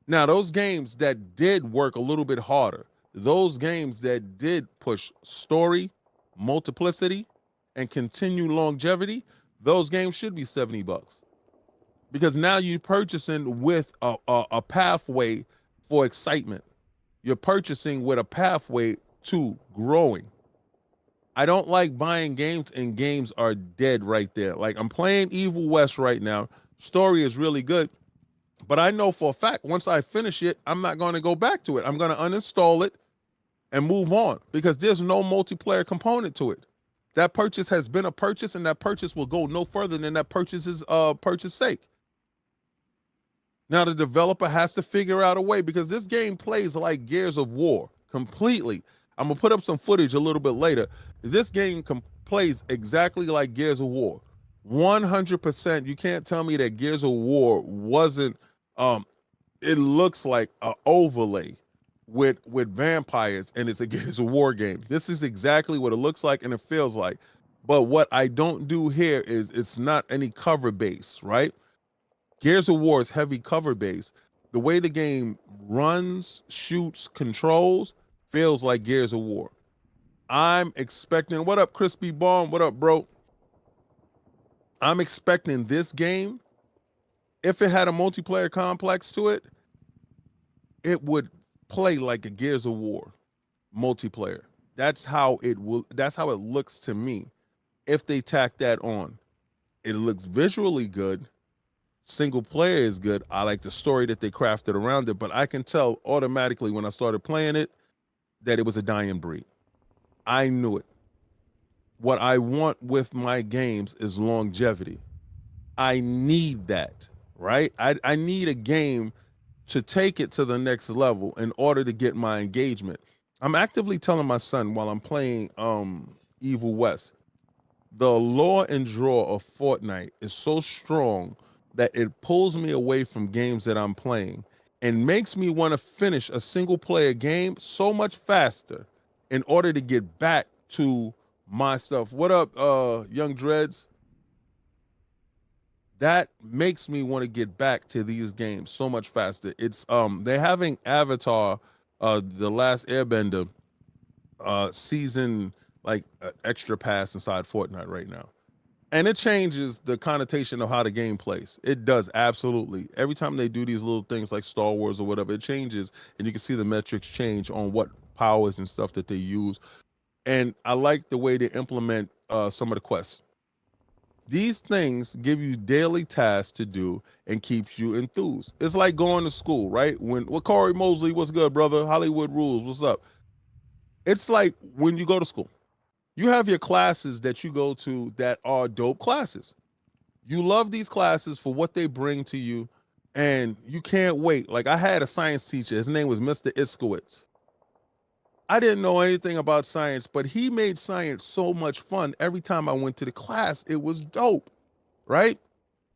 Now, those games that did work a little bit harder, those games that did push story, multiplicity, and continue longevity, those games should be $70. Because now you're purchasing with a pathway for excitement. You're purchasing with a pathway to growing. I don't like buying games and games are dead right there. Like, I'm playing Evil West right now. Story is really good. But I know for a fact, once I finish it, I'm not going to go back to it. I'm going to uninstall it and move on because there's no multiplayer component to it. That purchase has been a purchase, and that purchase will go no further than that purchase's purchase sake. Now the developer has to figure out a way because this game plays like Gears of War completely. I'm gonna put up some footage a little bit later. This game plays exactly like Gears of War, 100%. You can't tell me that Gears of War wasn't. It looks like an overlay with vampires, and it's a Gears of War game. This is exactly what it looks like and it feels like. But what I don't do here is it's not any cover base, right? Gears of War is heavy cover base. The way the game runs, shoots, controls feels like Gears of War. I'm expecting, what up, Crispy Bomb? What up, bro? I'm expecting this game, if it had a multiplayer complex to it, it would play like a Gears of War multiplayer. That's how it looks to me. If they tack that on, it looks visually good. Single player is good. I like the story that they crafted around it, but I can tell automatically when I started playing it that it was a dying breed. I knew it. What I want with my games is longevity. I need that, right? I need a game to take it to the next level in order to get my engagement. I'm actively telling my son while I'm playing Evil West, the lore and draw of Fortnite is so strong that it pulls me away from games that I'm playing and makes me want to finish a single player game so much faster in order to get back to my stuff. What up, Young Dreads? That makes me want to get back to these games so much faster. It's they're having Avatar, the Last Airbender, season like extra pass inside Fortnite right now. And it changes the connotation of how the game plays. It does, absolutely. Every time they do these little things like Star Wars or whatever, it changes, and you can see the metrics change on what powers and stuff that they use. And I like the way they implement some of the quests. These things give you daily tasks to do and keeps you enthused. It's like going to school, right? Corey Mosley, what's good, brother? Hollywood Rules, what's up? It's like when you go to school. You have your classes that you go to that are dope classes. You love these classes for what they bring to you, and you can't wait. Like I had a science teacher. His name was Mr. Iskowitz. I didn't know anything about science, but he made science so much fun. Every time I went to the class, it was dope, right?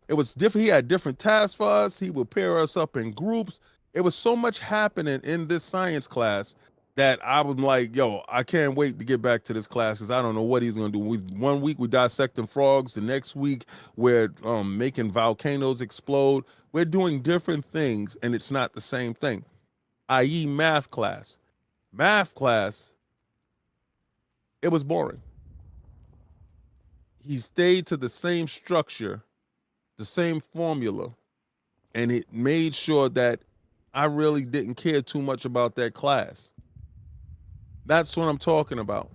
It was different. He had different tasks for us. He would pair us up in groups. It was so much happening in this science class that I was like, yo, I can't wait to get back to this class because I don't know what he's going to do. One week we're dissecting frogs. The next week we're making volcanoes explode. We're doing different things, and it's not the same thing, i.e. math class. Math class, it was boring. He stayed to the same structure, the same formula, and it made sure that I really didn't care too much about that class. That's what I'm talking about.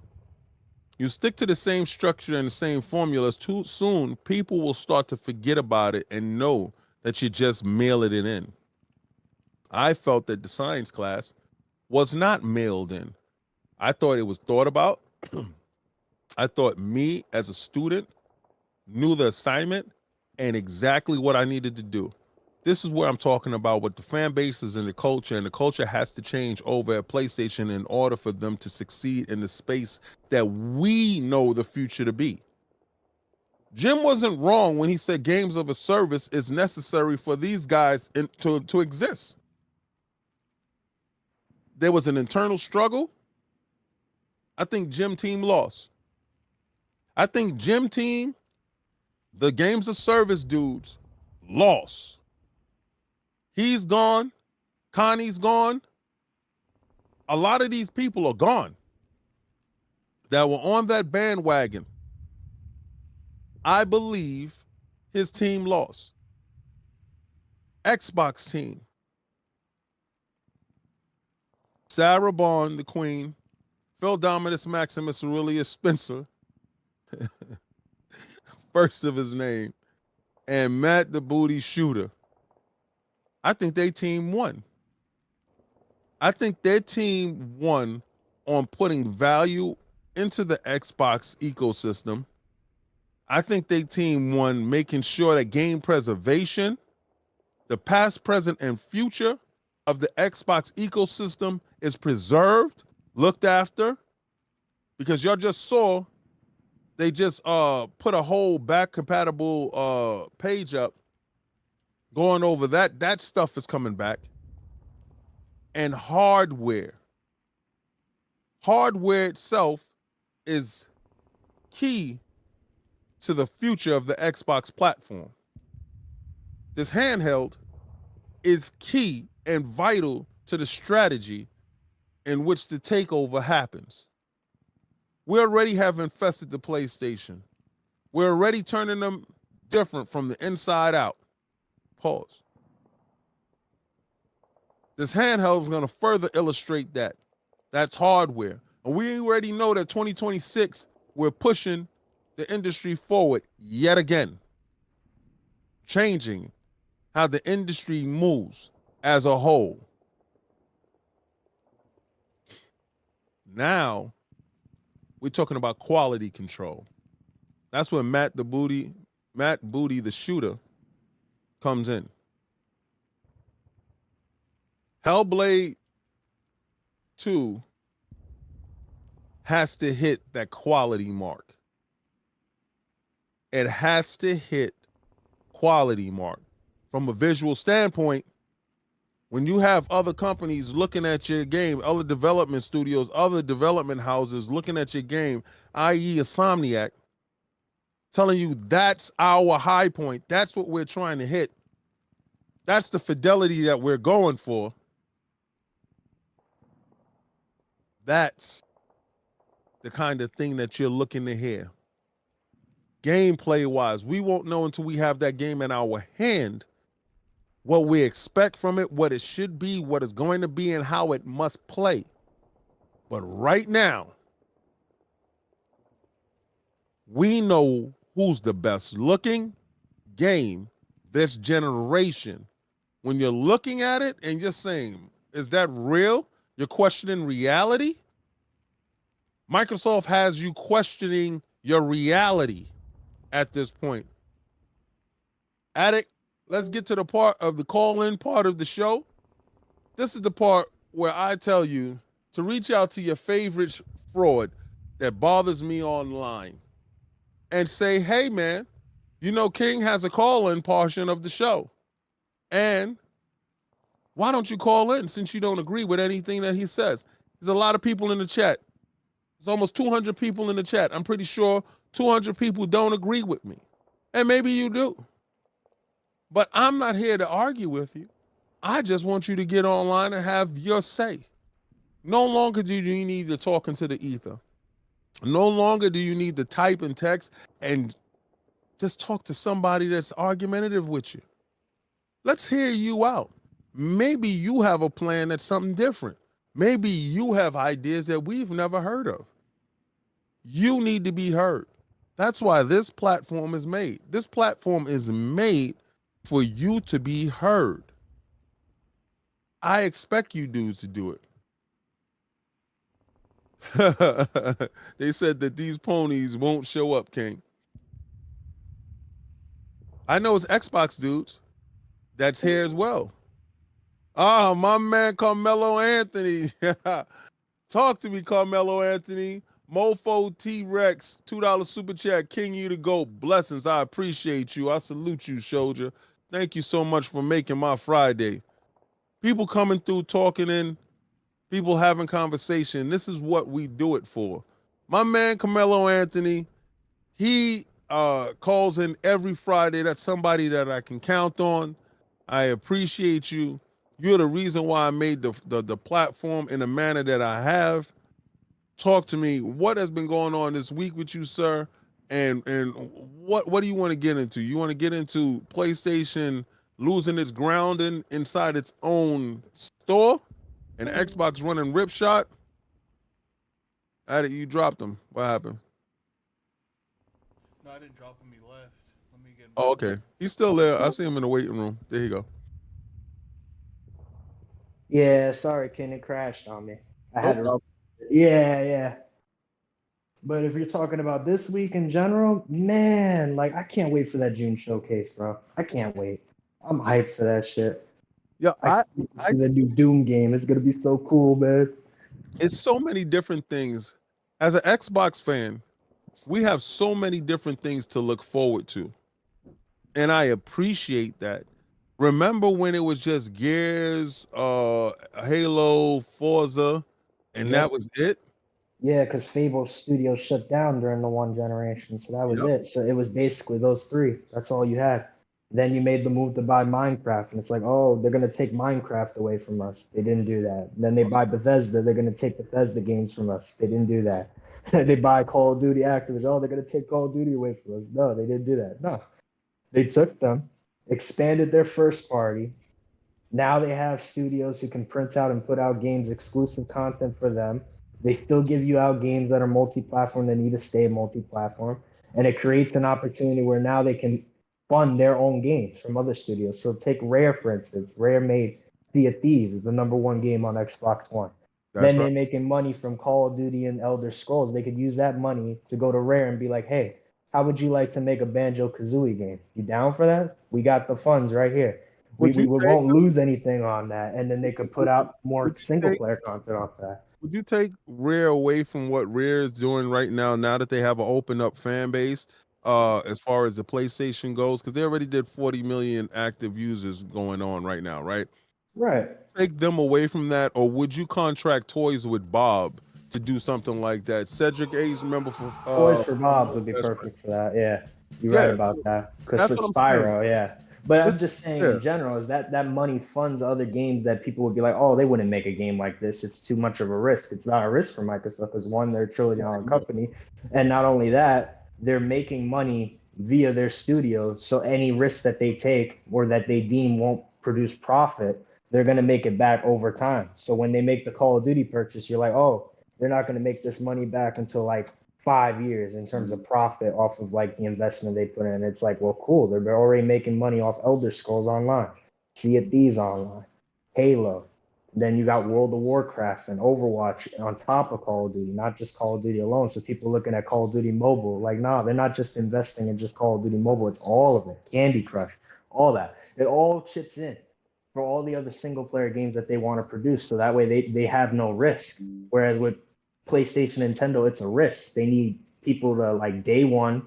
You stick to the same structure and the same formulas, too soon people will start to forget about it and know that you just mailed it in. I felt that the science class was not mailed in. I thought it was thought about. I thought me as a student knew the assignment and exactly what I needed to do. This is where I'm talking about what the fan bases and the culture has to change over at PlayStation in order for them to succeed in the space that we know the future to be. Jim wasn't wrong when he said games of a service is necessary for these guys to exist. There was an internal struggle. I think Jim team lost. I think Jim team, the games of service dudes, lost. He's gone. Connie's gone. A lot of these people are gone that were on that bandwagon. I believe his team lost. Xbox team. Sarah Bond, the queen. Phil Dominus Maximus Aurelius Spencer. First of his name. And Matt the Booty Shooter. I think their team won. I think their team won on putting value into the Xbox ecosystem. I think their team won making sure that game preservation, the past, present, and future of the Xbox ecosystem is preserved, looked after, because y'all just saw they just put a whole back compatible page up going over that. That stuff is coming back. And hardware itself is key to the future of the Xbox platform. This handheld is key and vital to the strategy in which the takeover happens. We already have infested the PlayStation. We're already turning them different from the inside out. Pause. This handheld is going to further illustrate that. That's hardware. And we already know that 2026, we're pushing the industry forward yet again, changing how the industry moves as a whole. Now, we're talking about quality control. That's where Matt Booty, the shooter, comes in. Hellblade 2 has to hit that quality mark. It has to hit quality mark. From a visual standpoint, when you have other companies looking at your game, other development studios, other development houses looking at your game, i.e. Insomniac, telling you that's our high point, that's what we're trying to hit, that's the fidelity that we're going for, that's the kind of thing that you're looking to hear. Gameplay-wise, we won't know until we have that game in our hand what we expect from it, what it should be, what it's going to be, and how it must play. But right now, we know who's the best looking game this generation. When you're looking at it and just saying, is that real? You're questioning reality? Microsoft has you questioning your reality at this point. Addict, let's get to the part of the call-in part of the show. This is the part where I tell you to reach out to your favorite fraud that bothers me online and say, hey, man, you know King has a call-in portion of the show. And why don't you call in since you don't agree with anything that he says? There's a lot of people in the chat. There's almost 200 people in the chat. I'm pretty sure 200 people don't agree with me. And maybe you do. But I'm not here to argue with you. I just want you to get online and have your say. No longer do you need to talk into the ether. No longer do you need to type and text and just talk to somebody that's argumentative with you. Let's hear you out. Maybe you have a plan that's something different. Maybe you have ideas that we've never heard of. You need to be heard. That's why this platform is made. This platform is made for you to be heard. I expect you dudes to do it. They said that these ponies won't show up, King. I know it's Xbox dudes that's here as well. Ah, my man Carmelo Anthony. Talk to me, Carmelo Anthony. Mofo T-Rex, $2 super chat. King, you to go. Blessings. I appreciate you. I salute you, soldier. Thank you so much for making my Friday. People coming through, talking in, people having conversation. This is what we do it for. My man Carmelo Anthony, he calls in every Friday. That's somebody that I can count on. I appreciate you. You're the reason why I made the platform in the manner that I have. Talk to me. What has been going on this week with you, sir? And what do you want to get into? You want to get into PlayStation losing its grounding inside its own store and Xbox running ripshot? You dropped him. What happened? No, I didn't drop him. He left. Let me get him. Oh, okay. He's still there. I see him in the waiting room. There you go. Yeah, sorry, Ken, it crashed on me. I No had to. problem. Yeah. But if you're talking about this week in general, man, like I can't wait for that June showcase, bro. I can't wait. I'm hyped for that shit. Yeah, I can't wait to see the new Doom game. It's gonna be so cool, man. it's so many different things. As an Xbox fan, we have so many different things to look forward to. And I appreciate that. Remember when it was just Gears, Halo, Forza, and that Yep. was it? Yeah, because Fable Studios shut down during the one generation, so that was Yep. it. So it was basically those three. That's all you had. Then you made the move to buy Minecraft, and it's like, oh, they're gonna take Minecraft away from us. They didn't do that. Then they buy Bethesda, they're gonna take Bethesda games from us. They didn't do that. They buy Call of Duty Activision. Oh, they're gonna take Call of Duty away from us. No, they didn't do that. No, they took them, expanded their first party. Now they have studios who can print out and put out games, exclusive content for them. They still give you out games that are multi-platform that need to stay multi-platform, and it creates an opportunity where now they can fund their own games from other studios. So take Rare, for instance. Rare made Sea of Thieves, the #1 game on Xbox One. That's Then right. they're making money from Call of Duty and Elder Scrolls. They could use that money to go to Rare and be like, hey, how would you like to make a Banjo Kazooie game? You down for that? We got the funds right here. We, Would we, you we take won't lose anything on that. And then they could put out more would you single take player content off that. would you take Rare away from what Rare is doing right now that they have an open up fan base as far as the PlayStation goes? Because they already did 40 million active users going on right now, right? Right. Take them away from that, or would you contract Toys with Bob to do something like that? Cedric Ace, remember for Toys for Bobs would be that's right. perfect for that. Yeah. You're right Yeah, about that. Because that's with what I'm saying. Spyro, yeah. But I'm just saying Yeah, in general is that money funds other games that people would be like, oh, they wouldn't make a game like this. It's too much of a risk. It's not a risk for Microsoft because one, they're a $1 trillion company. And not only that, they're making money via their studio. So any risk that they take or that they deem won't produce profit, they're going to make it back over time. So when they make the Call of Duty purchase, you're like, oh, they're not going to make this money back until like 5 years in terms of profit off of like the investment they put in. It's like, well, cool. They're already making money off Elder Scrolls Online, Sea of Thieves Online, Halo. Then you got World of Warcraft and Overwatch on top of Call of Duty, not just Call of Duty alone. So people looking at Call of Duty Mobile, like, nah, they're not just investing in just Call of Duty Mobile. It's all of it. Candy Crush, all that. It all chips in for all the other single player games that they want to produce. So that way they have no risk. Whereas with PlayStation, Nintendo, it's a risk. They need people to like day one,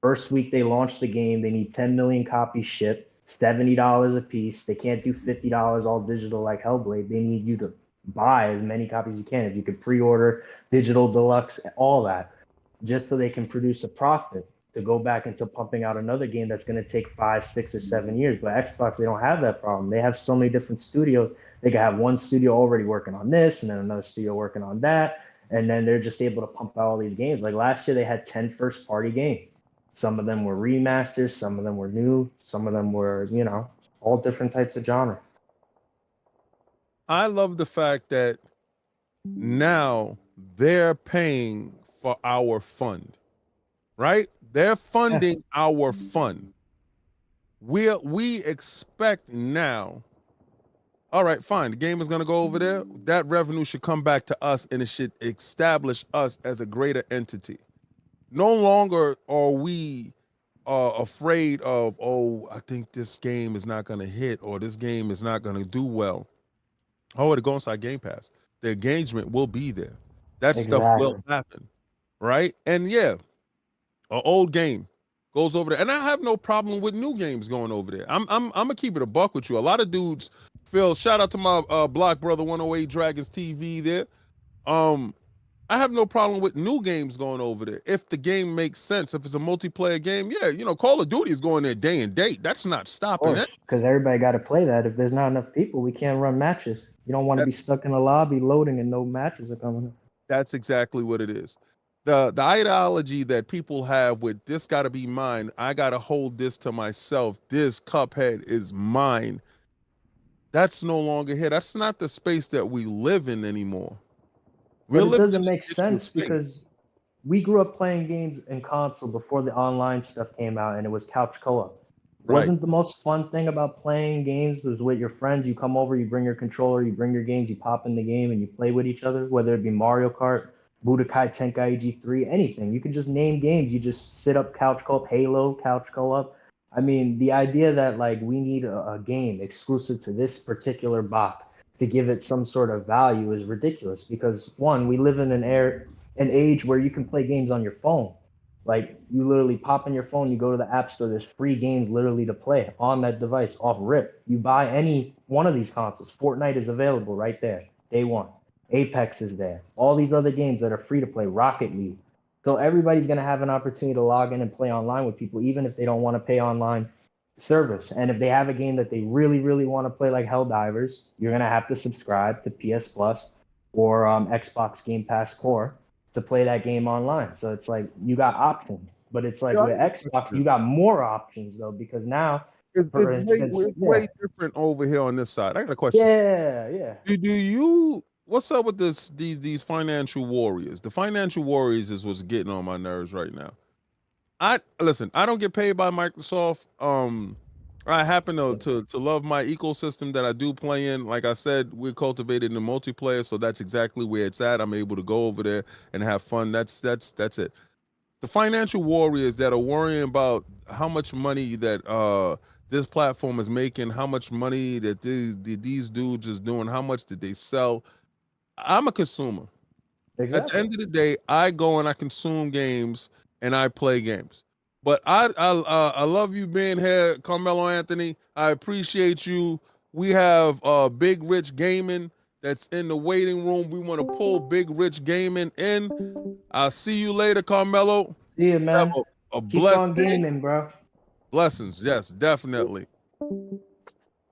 first week they launch the game, they need 10 million copies shipped, $70 a piece. They can't do $50 all digital like Hellblade. They need you to buy as many copies as you can. If you could pre-order digital deluxe, all that, just so they can produce a profit to go back into pumping out another game that's going to take 5, 6, or 7 years. But Xbox, they don't have that problem. They have so many different studios. They can have one studio already working on this and then another studio working on that. And then they're just able to pump out all these games. Like last year, they had 10 first party games. Some of them were remasters, some of them were new, some of them were, all different types of genre. I love the fact that now they're paying for our fund, right? They're Yeah. funding our fund. We expect now. All right, fine. The game is going to go over there. That revenue should come back to us, and it should establish us as a greater entity. No longer are we afraid of, oh, I think this game is not going to hit, or this game is not going to do well. Oh, it'll go inside Game Pass. The engagement will be there. That stuff will Exactly. happen, right? And yeah, an old game goes over there, and I have no problem with new games going over there. I'm gonna keep it a buck with you. A lot of dudes feel. Shout out to my block brother 108 Dragons TV there. I have no problem with new games going over there if the game makes sense. If it's a multiplayer game, yeah, Call of Duty is going there day and date. That's not Of stopping it. course, because everybody got to play that. If there's not enough people, we can't run matches. You don't want to be stuck in a lobby loading and no matches are coming up. That's exactly what it is. The ideology that people have with this got to be mine. I got to hold this to myself. This Cuphead is mine. That's no longer here. That's not the space that we live in anymore. We're But it living doesn't in make a digital sense space. because we grew up playing games in console before the online stuff came out and it was couch co-op. Wasn't the most fun thing about playing games was with your friends? You come over, you bring your controller, you bring your games, you pop in the game, and you play with each other. Whether it be Mario Kart, Budokai Tenkaichi 3, anything. You can just name games. You just sit up, couch co-op, Halo, couch co-op. I mean, the idea that like we need a game exclusive to this particular box to give it some sort of value is ridiculous. Because one, we live in an age where you can play games on your phone. Like you literally pop in your phone, you go to the app store, there's free games literally to play on that device off rip. You buy any one of these consoles, Fortnite is available right there, day one. Apex is there. All these other games that are free to play, Rocket League. So everybody's gonna have an opportunity to log in and play online with people, even if they don't want to pay online service. And if they have a game that they really, really want to play, like Helldivers, you're gonna have to subscribe to PS Plus or Xbox Game Pass Core to play that game online. So it's like you got options, but it's like with Xbox, you got more options though, because now, for instance, it's way different over here on this side. I got a question. yeah. Do you what's up with these financial warriors? The financial warriors is what's getting on my nerves right now. I don't get paid by Microsoft. I happen to love my ecosystem that I do play in. Like I said, we're cultivated in the multiplayer, so that's exactly where it's at. I'm able to go over there and have fun. That's it. The financial warriors that are worrying about how much money that this platform is making, how much money that these dudes is doing, how much did they sell? I'm a consumer. Exactly. At the end of the day, I go and I consume games and I play games. But I love you being here, Carmelo Anthony. I appreciate you. We have Big Rich Gaming that's in the waiting room. We want to pull Big Rich Gaming in. I'll see you later, Carmelo. See you, man. Have a Keep blessed on gaming, bro. Blessings, yes, definitely.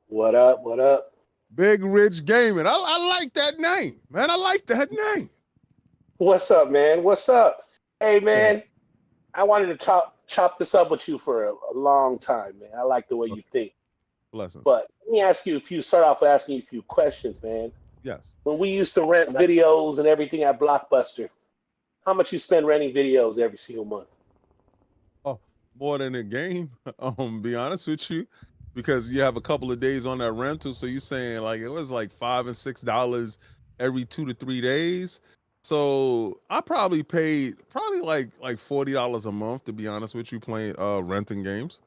What up? What up? Big Rich Gaming. I like that name, man. I like that name. What's up, man? What's up? Hey, man. I wanted to chop this up with you for a long time, man. I like the way you think. Blessings. But let me ask you start off with asking you a few questions, man. Yes. When we used to rent videos and everything at Blockbuster, how much you spend renting videos every single month? Oh, more than a game. Be honest with you, because you have a couple of days on that rental. So you're saying like it was like $5 and $6 every 2 to 3 days. So I probably paid like $40 a month, to be honest with you, playing renting games.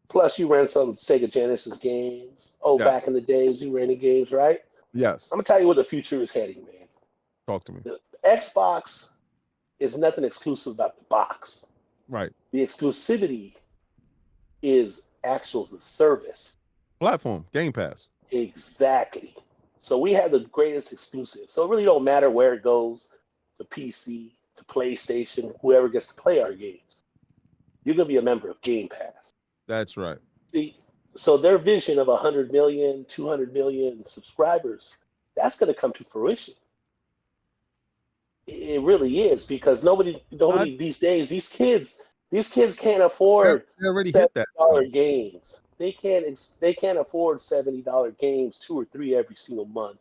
Plus you rent some Sega Genesis games. Oh, Yeah. Back in the days you rented games, right? Yes. I'm gonna tell you where the future is heading, man. Talk to me. The Xbox is nothing exclusive about the box. Right. The exclusivity is the service. Platform, Game Pass. Exactly. So we have the greatest exclusive. So it really don't matter where it goes, to PC, to PlayStation, whoever gets to play our games. You're going to be a member of Game Pass. That's right. See, so their vision of 100 million, 200 million subscribers, that's going to come to fruition. It really is, because nobody these days, these kids can't afford They already hit that games. They can't afford $70 games, 2 or 3 every single month,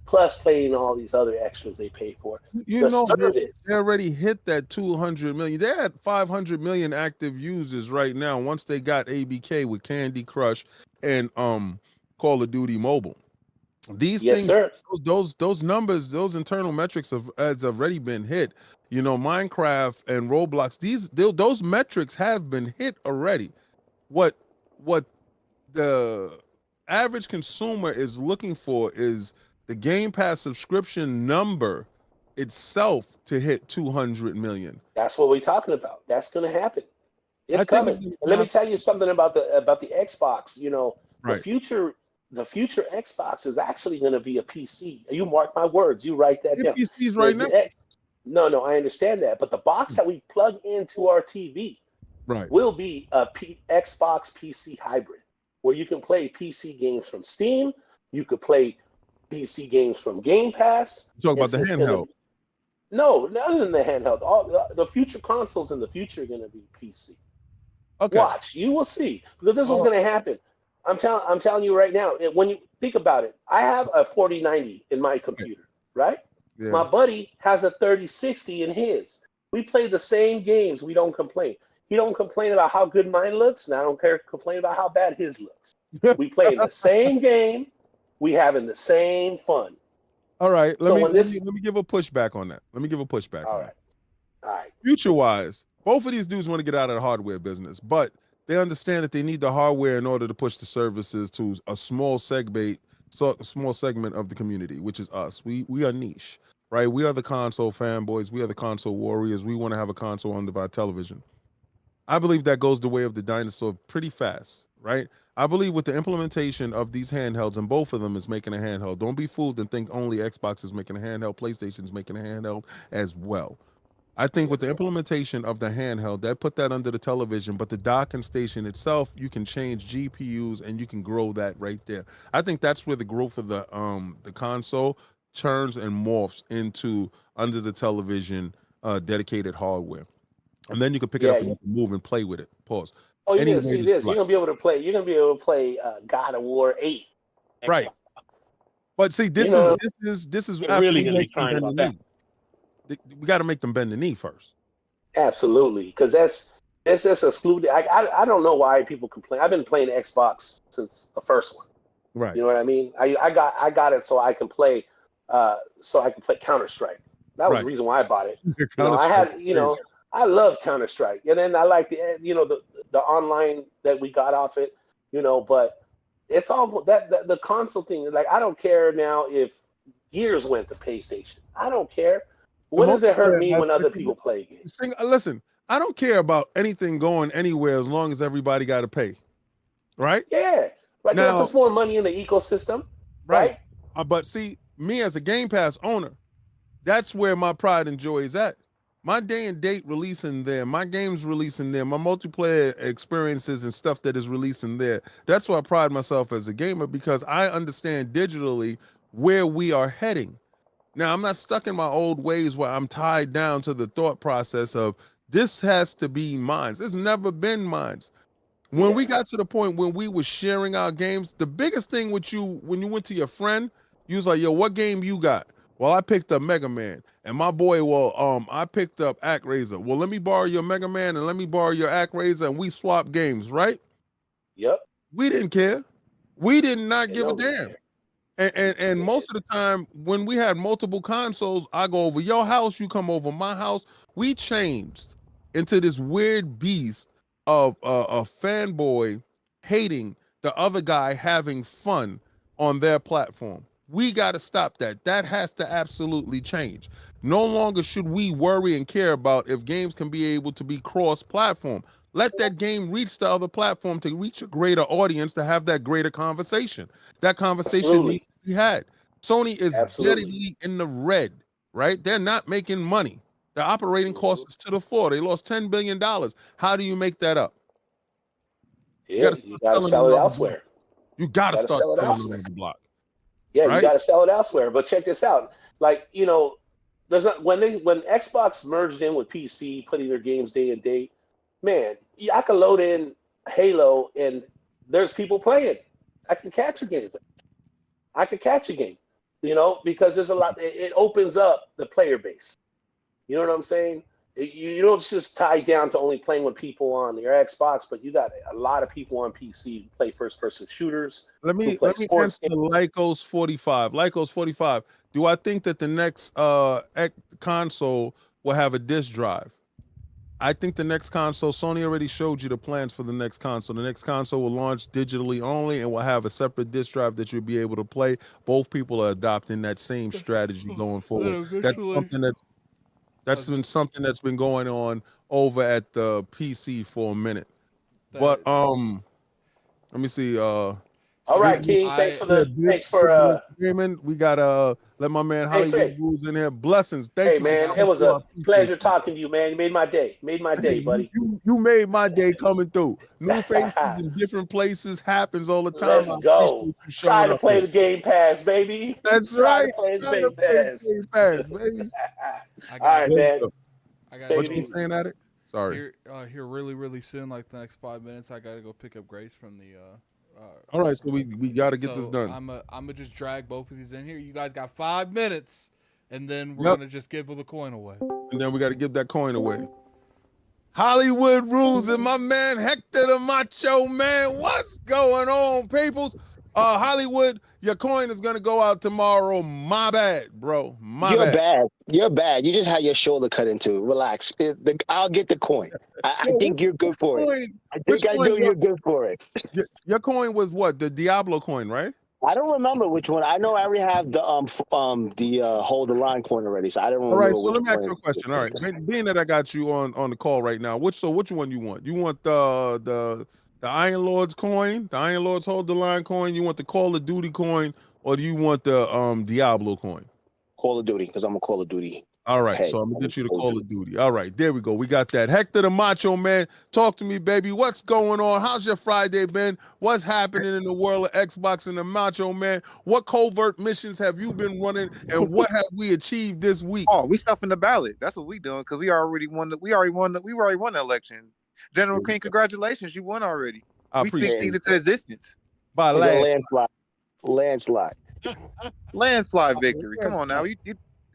plus playing all these other extras they pay for. You know, they already hit that 200 million. They're at 500 million active users right now. Once they got ABK with Candy Crush and Call of Duty Mobile, these things, sir. those numbers, those internal metrics has already been hit. You know, Minecraft and Roblox, those metrics have been hit already. What the average consumer is looking for is the Game Pass subscription number itself to hit 200 million. That's what we're talking about. That's going to happen. It's coming. And let me tell you something about the Xbox. You know, right. The future Xbox is actually going to be a PC. You mark my words. You write that down. PCs right now. No, I understand that. But the box that we plug into our TV will be a Xbox PC hybrid, where you can play PC games from Steam. You could play PC games from Game Pass. You talk about the handheld. No, other than the handheld. All the future consoles in the future are going to be PC. Okay. Watch, you will see, because this was going to happen. I'm telling you right now. When you think about it, I have a 4090 in my computer, right? Yeah. My buddy has a 3060 in his. We play the same games. We don't complain. He don't complain about how good mine looks, and I don't complain about how bad his looks. We play in the same game. We having the same fun. All right, let me give a pushback on that. Let me give a pushback. All right. Future-wise, both of these dudes want to get out of the hardware business, but they understand that they need the hardware in order to push the services to a small segment of the community, which is us. We are niche, right? We are the console fanboys. We are the console warriors. We want to have a console under our television. I believe that goes the way of the dinosaur pretty fast, right? I believe with the implementation of these handhelds, and both of them is making a handheld. Don't be fooled and think only Xbox is making a handheld. PlayStation is making a handheld as well. I think with the implementation of the handheld, that put that under the television, but the docking station itself, you can change GPUs and you can grow that right there. I think that's where the growth of the console turns and morphs into under the television dedicated hardware. And then you can pick it up and move and play with it. Pause. Oh, you're gonna see this. You're gonna be able to play. You're gonna be able to play God of War 8. Right. But see, this is really gonna be crying about that. We got to make them bend the knee first. Absolutely, because that's excluded. I don't know why people complain. I've been playing Xbox since the first one. Right. You know what I mean? I got it so I can play Counter-Strike. That was the reason why I bought it. I love Counter-Strike, and then I like the online that we got off it. But it's all that the console thing. Like, I don't care now if Gears went to PlayStation. I don't care. What does it hurt me when other people play games? Listen, I don't care about anything going anywhere as long as everybody got to pay, right? Yeah, right. Now, puts more money in the ecosystem, right? But see, me as a Game Pass owner, that's where my pride and joy is at. My day and date releasing there, my games releasing there, my multiplayer experiences and stuff that is releasing there. That's why I pride myself as a gamer, because I understand digitally where we are heading. Now, I'm not stuck in my old ways where I'm tied down to the thought process of this has to be mine. It's never been mine. When we got to the point when we were sharing our games, the biggest thing with you, when you went to your friend, you was like, yo, what game you got? Well, I picked up Mega Man. And my boy, I picked up ActRaiser. Well, let me borrow your Mega Man and let me borrow your ActRaiser, and we swap games, right? Yep. We didn't care. We did not give a damn. And most of the time, when we had multiple consoles, I go over your house, you come over my house. We changed into this weird beast of a fanboy hating the other guy having fun on their platform. We got to stop that. That has to absolutely change. No longer should we worry and care about if games can be able to be cross-platform. Let that game reach the other platform to reach a greater audience, to have that greater conversation. That conversation needs to be had. Sony is deadly in the red, right? They're not making money. Their operating costs is to the floor. They lost $10 billion. How do you make that up? Yeah, you got to sell it elsewhere. You got to start selling it on the block. Yeah, right? You got to sell it elsewhere. But check this out. Like, there's not when Xbox merged in with PC, putting their games day and date, man, I can load in Halo and there's people playing. I can catch a game. Because there's a lot. It opens up the player base. You know what I'm saying? You don't just tie down to only playing with people on your Xbox, but you got a lot of people on PC who play first-person shooters. Let me answer Lycos 45. Lycos 45. Do I think that the next console will have a disc drive? I think the next console, Sony already showed you the plans for the next console. The next console will launch digitally only and will have a separate disc drive that you'll be able to play. Both people are adopting that same strategy going forward. That's been something that's been going on over at the PC for a minute. But let me see. All right, King. Thanks for Raymond. We got let my man Hollywood Rules in here. Blessings. Thank you, man. It was a pleasure talking to you, man. You made my day. Buddy. You made my day coming through. New faces in different places happens all the time. Let's go. Try to play the Game Pass, baby. That's right. Play the Game Pass, baby. All right, man. What you saying, Addict? Sorry. Here really, really soon, like the next 5 minutes, I gotta go pick up Grace from the all right, so we got to get this done. I'm gonna just drag both of these in here. You guys got 5 minutes, and then we're gonna just give the coin away. And then we got to give that coin away. Hollywood Rules and my man Hector the Macho Man. What's going on, peoples? Hollywood, your coin is gonna go out tomorrow. My bad, bro. You're bad. You're bad. You just had your shoulder cut into. Relax. I'll get the coin. I think you're good for it. I think I know you're good for it. Your coin was what? The Diablo coin, right? I don't remember which one. I know I already have the hold the line coin already, so I don't remember. All right, so which let me ask you a question. All right, being that I got you on the call right now, which one you want? You want the Iron Lord's coin, the Iron Lord's hold the line coin? You want the Call of Duty coin, or do you want the Diablo coin? Call of Duty, because I'm a Call of Duty. All right, so I'm gonna get you the Call of Duty. All right, there we go. We got that. Hector the Macho Man, talk to me, baby. What's going on? How's your Friday been? What's happening in the world of Xbox and the Macho Man? What covert missions have you been running, and what have we achieved this week? Oh, we stuffing the ballot. That's what we doing, because we already won the election. General King, congratulations, you won already. We speak things into existence. By landslide victory. Come on now,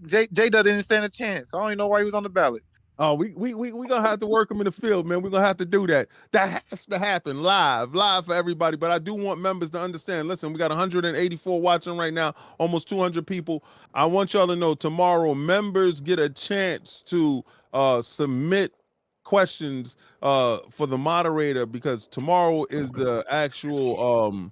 Jay didn't stand a chance. I don't even know why he was on the ballot. Oh, we gonna have to work him in the field, man. We're gonna have to do that. That has to happen live for everybody. But I do want members to understand. Listen, we got 184 watching right now, almost 200 people. I want y'all to know tomorrow members get a chance to submit questions for the moderator, because tomorrow is the actual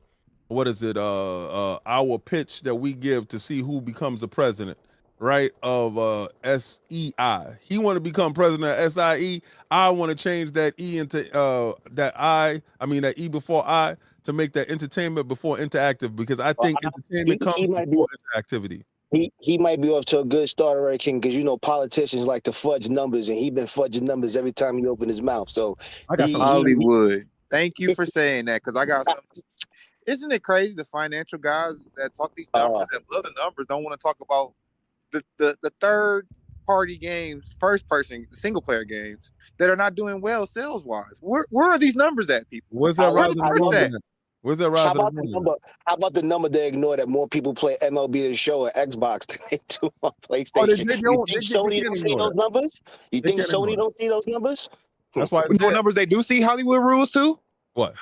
our pitch that we give to see who becomes the president, right, of SEI. He want to become president of SIE. I want to change that E into that E before I, to make that entertainment before interactive, because I think entertainment comes before interactivity. He might be off to a good start already, King, because politicians like to fudge numbers, and he's been fudging numbers every time he opened his mouth. So I got some Hollywood. Thank you for saying that, because I got some. Isn't it crazy the financial guys that talk these numbers, that love the numbers, don't want to talk about the third party games, first person single player games that are not doing well sales wise? Where are these numbers at, people? Where's that rise? Where's that rise? How about the number they ignore, that more people play MLB The Show or Xbox than they do on PlayStation? You think Sony don't see those numbers? You think Sony don't see those numbers? That's why. What numbers they do see? Hollywood Rules too. What?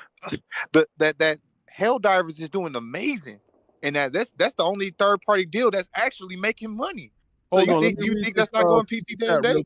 that Helldivers is doing amazing, and that's the only third party deal that's actually making money. So you think that's not going PT today?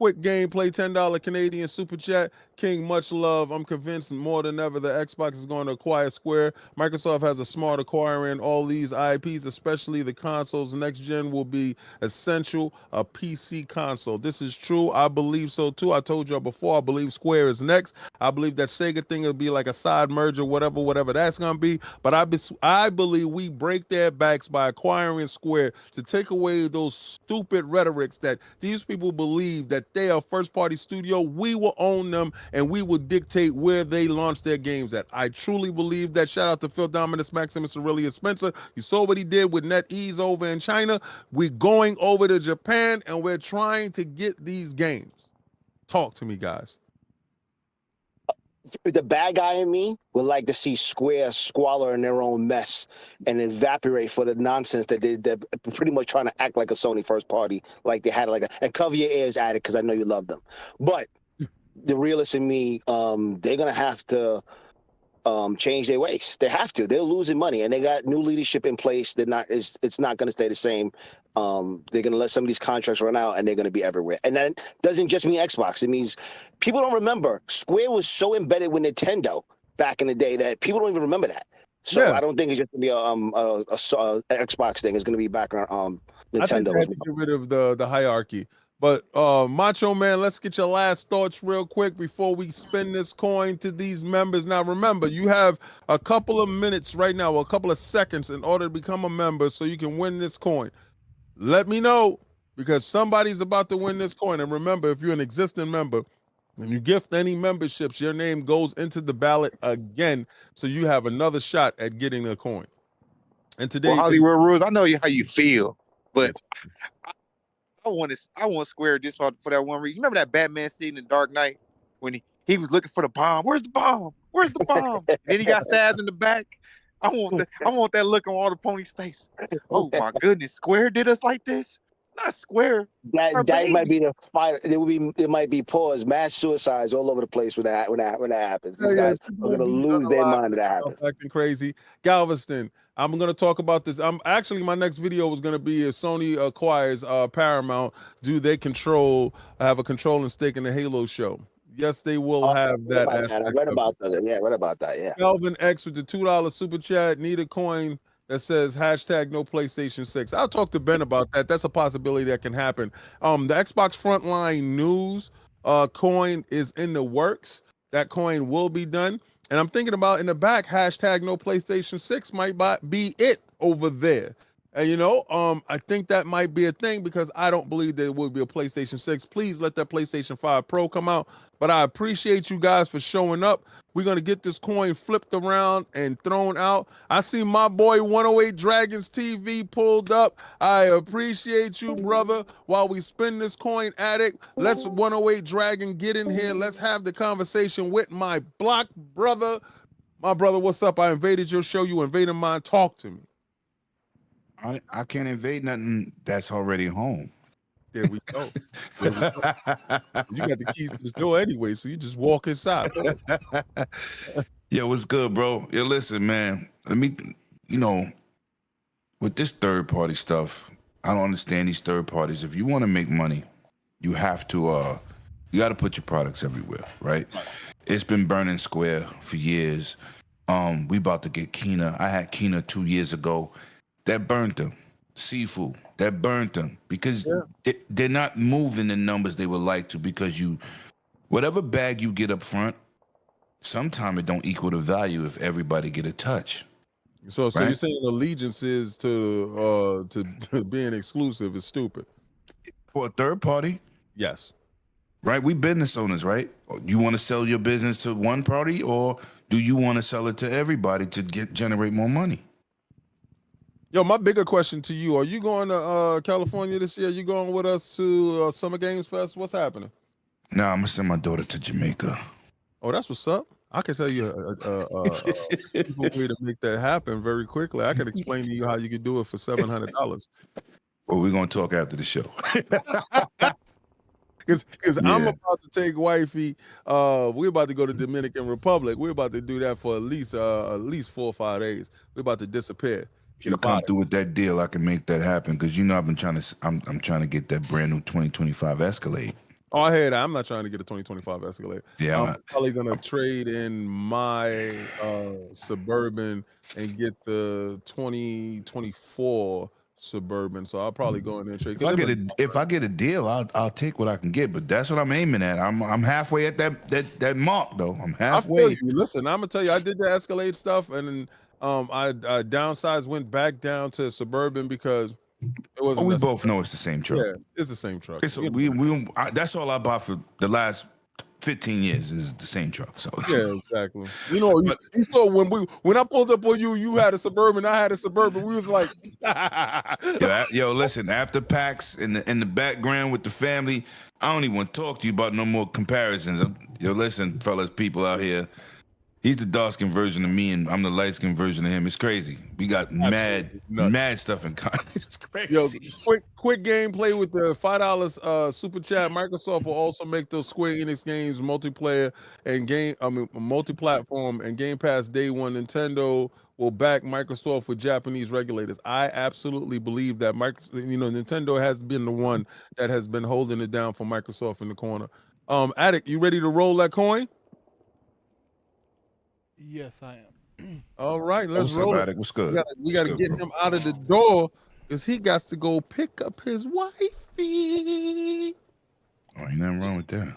Quick gameplay, $10 Canadian super chat. King, much love. I'm convinced more than ever the Xbox is going to acquire Square. Microsoft has a smart acquiring all these IPs, especially the consoles. Next gen will be essential, a PC console. This is true. I believe so too. I told y'all before, I believe Square is next. I believe that Sega thing will be like a side merger, whatever that's going to be. But I believe we break their backs by acquiring Square to take away those stupid rhetorics that these people believe that they are first party studio. We will own them and we will dictate where they launch their games at. I truly believe that. Shout out to Phil Dominus, Maximus Aurelius Spencer. You saw what he did with NetEase over in China. We're going over to Japan and we're trying to get these games. Talk to me, guys. The bad guy in me would like to see Square squalor in their own mess and evaporate for the nonsense that they're pretty much trying to act like a Sony first party, like they had and cover your ears at it, because I know you love them. But the realist in me, they're gonna have to change their ways. They have to. They're losing money, and they got new leadership in place. It's not gonna stay the same. They're gonna let some of these contracts run out, and they're gonna be everywhere. And that doesn't just mean Xbox. It means people don't remember Square was so embedded with Nintendo back in the day that people don't even remember that. So yeah. I don't think it's just gonna be a Xbox thing. It's gonna be back on Nintendo. I think they have to get rid of the hierarchy. But Macho Man, let's get your last thoughts real quick before we spin this coin to these members. Now, remember, you have a couple of minutes right now, a couple of seconds in order to become a member so you can win this coin. Let me know, because somebody's about to win this coin. And remember, if you're an existing member and you gift any memberships, your name goes into the ballot again, so you have another shot at getting a coin. And today, Hollywood Rules, I know how you feel, but I want Square just for that one reason. Remember that Batman scene in Dark Knight when he was looking for the bomb? Where's the bomb? Where's the bomb? And then he got stabbed in the back. I want that look on all the pony's face. Oh my goodness, Square did us like this. Not Square. That might be the spider. It might be pause mass suicides all over the place when that happens. These guys are gonna lose their mind when that happens. Acting crazy. Galveston. I'm gonna talk about this. I'm actually my next video was gonna be if Sony acquires Paramount, do they have a controlling stake in the Halo show? Yes, they will have that. I read about that. Yeah, read about that. Yeah. Calvin X with the $2 super chat. Need a coin that says hashtag no PlayStation 6. I'll talk to Ben about that. That's a possibility that can happen. The Xbox Frontline news coin is in the works. That coin will be done. And I'm thinking about in the back, hashtag no PlayStation 6 might be it over there. And, I think that might be a thing because I don't believe there will be a PlayStation 6. Please let that PlayStation 5 Pro come out. But I appreciate you guys for showing up. We're going to get this coin flipped around and thrown out. I see my boy 108 Dragons TV pulled up. I appreciate you, brother. While we spin this coin, Addict, let's 108 Dragon get in here. Let's have the conversation with my block brother. My brother, what's up? I invaded your show. You invaded mine. Talk to me. I can't invade nothing that's already home. There we go. You got the keys to the door anyway, so you just walk inside. Yo, what's good, bro? Yo, listen, man. Let me, with this third-party stuff, I don't understand these third parties. If you want to make money, you have to, you got to put your products everywhere, right? It's been burning Square for years. We about to get Kina. I had Kina 2 years ago. That burned them. Seafood, that burnt them because they're not moving the numbers they would like to because whatever bag you get up front, sometimes it don't equal the value if everybody get a touch. So right? You're saying allegiances to being exclusive is stupid for a third party? Yes. Right, we business owners, right? You want to sell your business to one party, or do you want to sell it to everybody to generate more money? Yo, my bigger question to you, are you going to California this year? You going with us to Summer Games Fest? What's happening? Nah, I'm going to send my daughter to Jamaica. Oh, that's what's up. I can tell you a way to make that happen very quickly. I can explain to you how you could do it for $700. Well, we're going to talk after the show. Because I'm about to take wifey. We're about to go to Dominican Republic. We're about to do that for at least 4 or 5 days. We're about to disappear. If you come through with that deal, I can make that happen because I've been trying to. I'm trying to get that brand new 2025 Escalade. Oh, I heard that. I'm not trying to get a 2025 Escalade. Yeah, I'm probably gonna trade in my Suburban and get the 2024 Suburban. So I'll probably go in there and trade. If I get a deal, I'll take what I can get. But that's what I'm aiming at. I'm halfway at that mark though. I'm halfway. I feel you. Listen, I'm gonna tell you, I did the Escalade stuff and then. I downsized, went back down to Suburban because it wasn't. We both know it's the same truck. Yeah, it's the same truck. That's all I bought for the last 15 years is the same truck. So yeah, exactly. You saw when I pulled up on you, you had a Suburban, I had a Suburban. We was like, yo, listen. After PAX in the background with the family, I don't even want to talk to you about no more comparisons. Yo, listen, fellas, people out here. He's the dark-skinned version of me, and I'm the light-skinned version of him. It's crazy. We got mad stuff in common. It's crazy. Yo, quick gameplay with the $5 super chat. Microsoft will also make those Square Enix games multiplayer and multi-platform and Game Pass day one. Nintendo will back Microsoft with Japanese regulators. I absolutely believe that Nintendo has been the one that has been holding it down for Microsoft in the corner. Addict, you ready to roll that coin? Yes, I am. All right, let's roll it. What's good? We got to get him out of the door because he got to go pick up his wifey. Oh, ain't nothing wrong with that.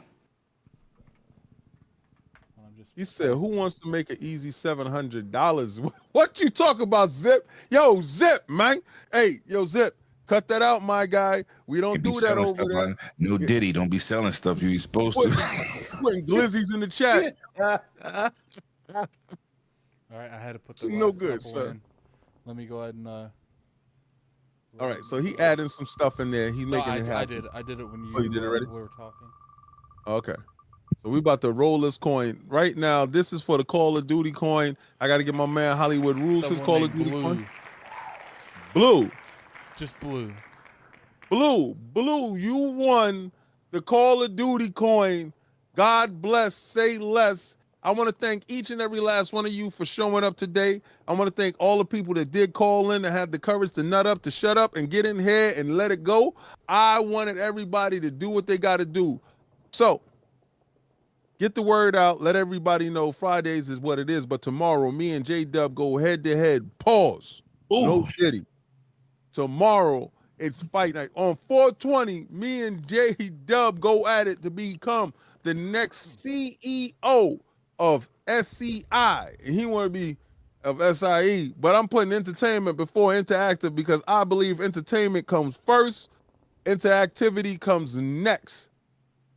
He said, who wants to make an easy $700? What you talk about, Zip? Yo, Zip, man. Hey, yo, Zip, cut that out, my guy. We don't do that over there. No Diddy, don't be selling stuff you ain't supposed to. Putting glizzies in the chat. All right, I had to put the no good, sir. In. Let me go ahead and. All right, so he adding some stuff in there. He's making it happen. I did it when you. Oh, you did it already? We were talking. Okay, so we about to roll this coin right now. This is for the Call of Duty coin. I got to get my man Hollywood Rules his Call of Duty coin. Blue. Just blue. Blue, you won the Call of Duty coin. God bless, say less. I want to thank each and every last one of you for showing up today. I want to thank all the people that did call in, that had the courage to nut up, to shut up and get in here and let it go. I wanted everybody to do what they got to do. So get the word out. Let everybody know Fridays is what it is. But tomorrow, me and J-Dub go head-to-head. Pause. Ooh. No shitty. Tomorrow, it's fight night. On 420, me and J-Dub go at it to become the next CEO of SCI. And he want to be of SIE. But I'm putting entertainment before interactive because I believe entertainment comes first. Interactivity comes next.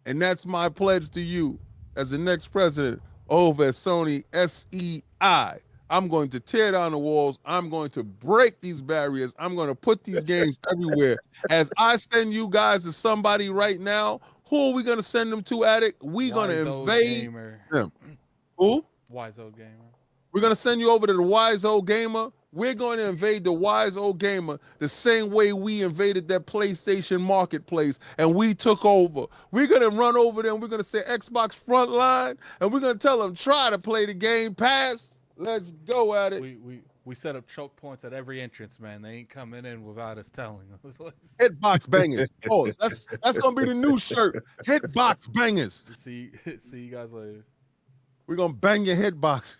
And that's my pledge to you as the next president over at Sony SEI. I'm going to tear down the walls. I'm going to break these barriers. I'm going to put these games everywhere. As I send you guys to somebody right now, who are we going to send them to, Addict? We're going to invade them. Who? Wise Old Gamer. We're going to send you over to the Wise Old Gamer. We're going to invade the Wise Old Gamer the same way we invaded that PlayStation marketplace and we took over. We're going to run over them. We're going to say Xbox Frontline, and we're going to tell them, try to play the Game Pass. Let's go at it. We set up choke points at every entrance, man. They ain't coming in without us telling them. Hitbox bangers. Pause. That's going to be the new shirt. Hitbox bangers. See you guys later. We're going to bang your hitbox.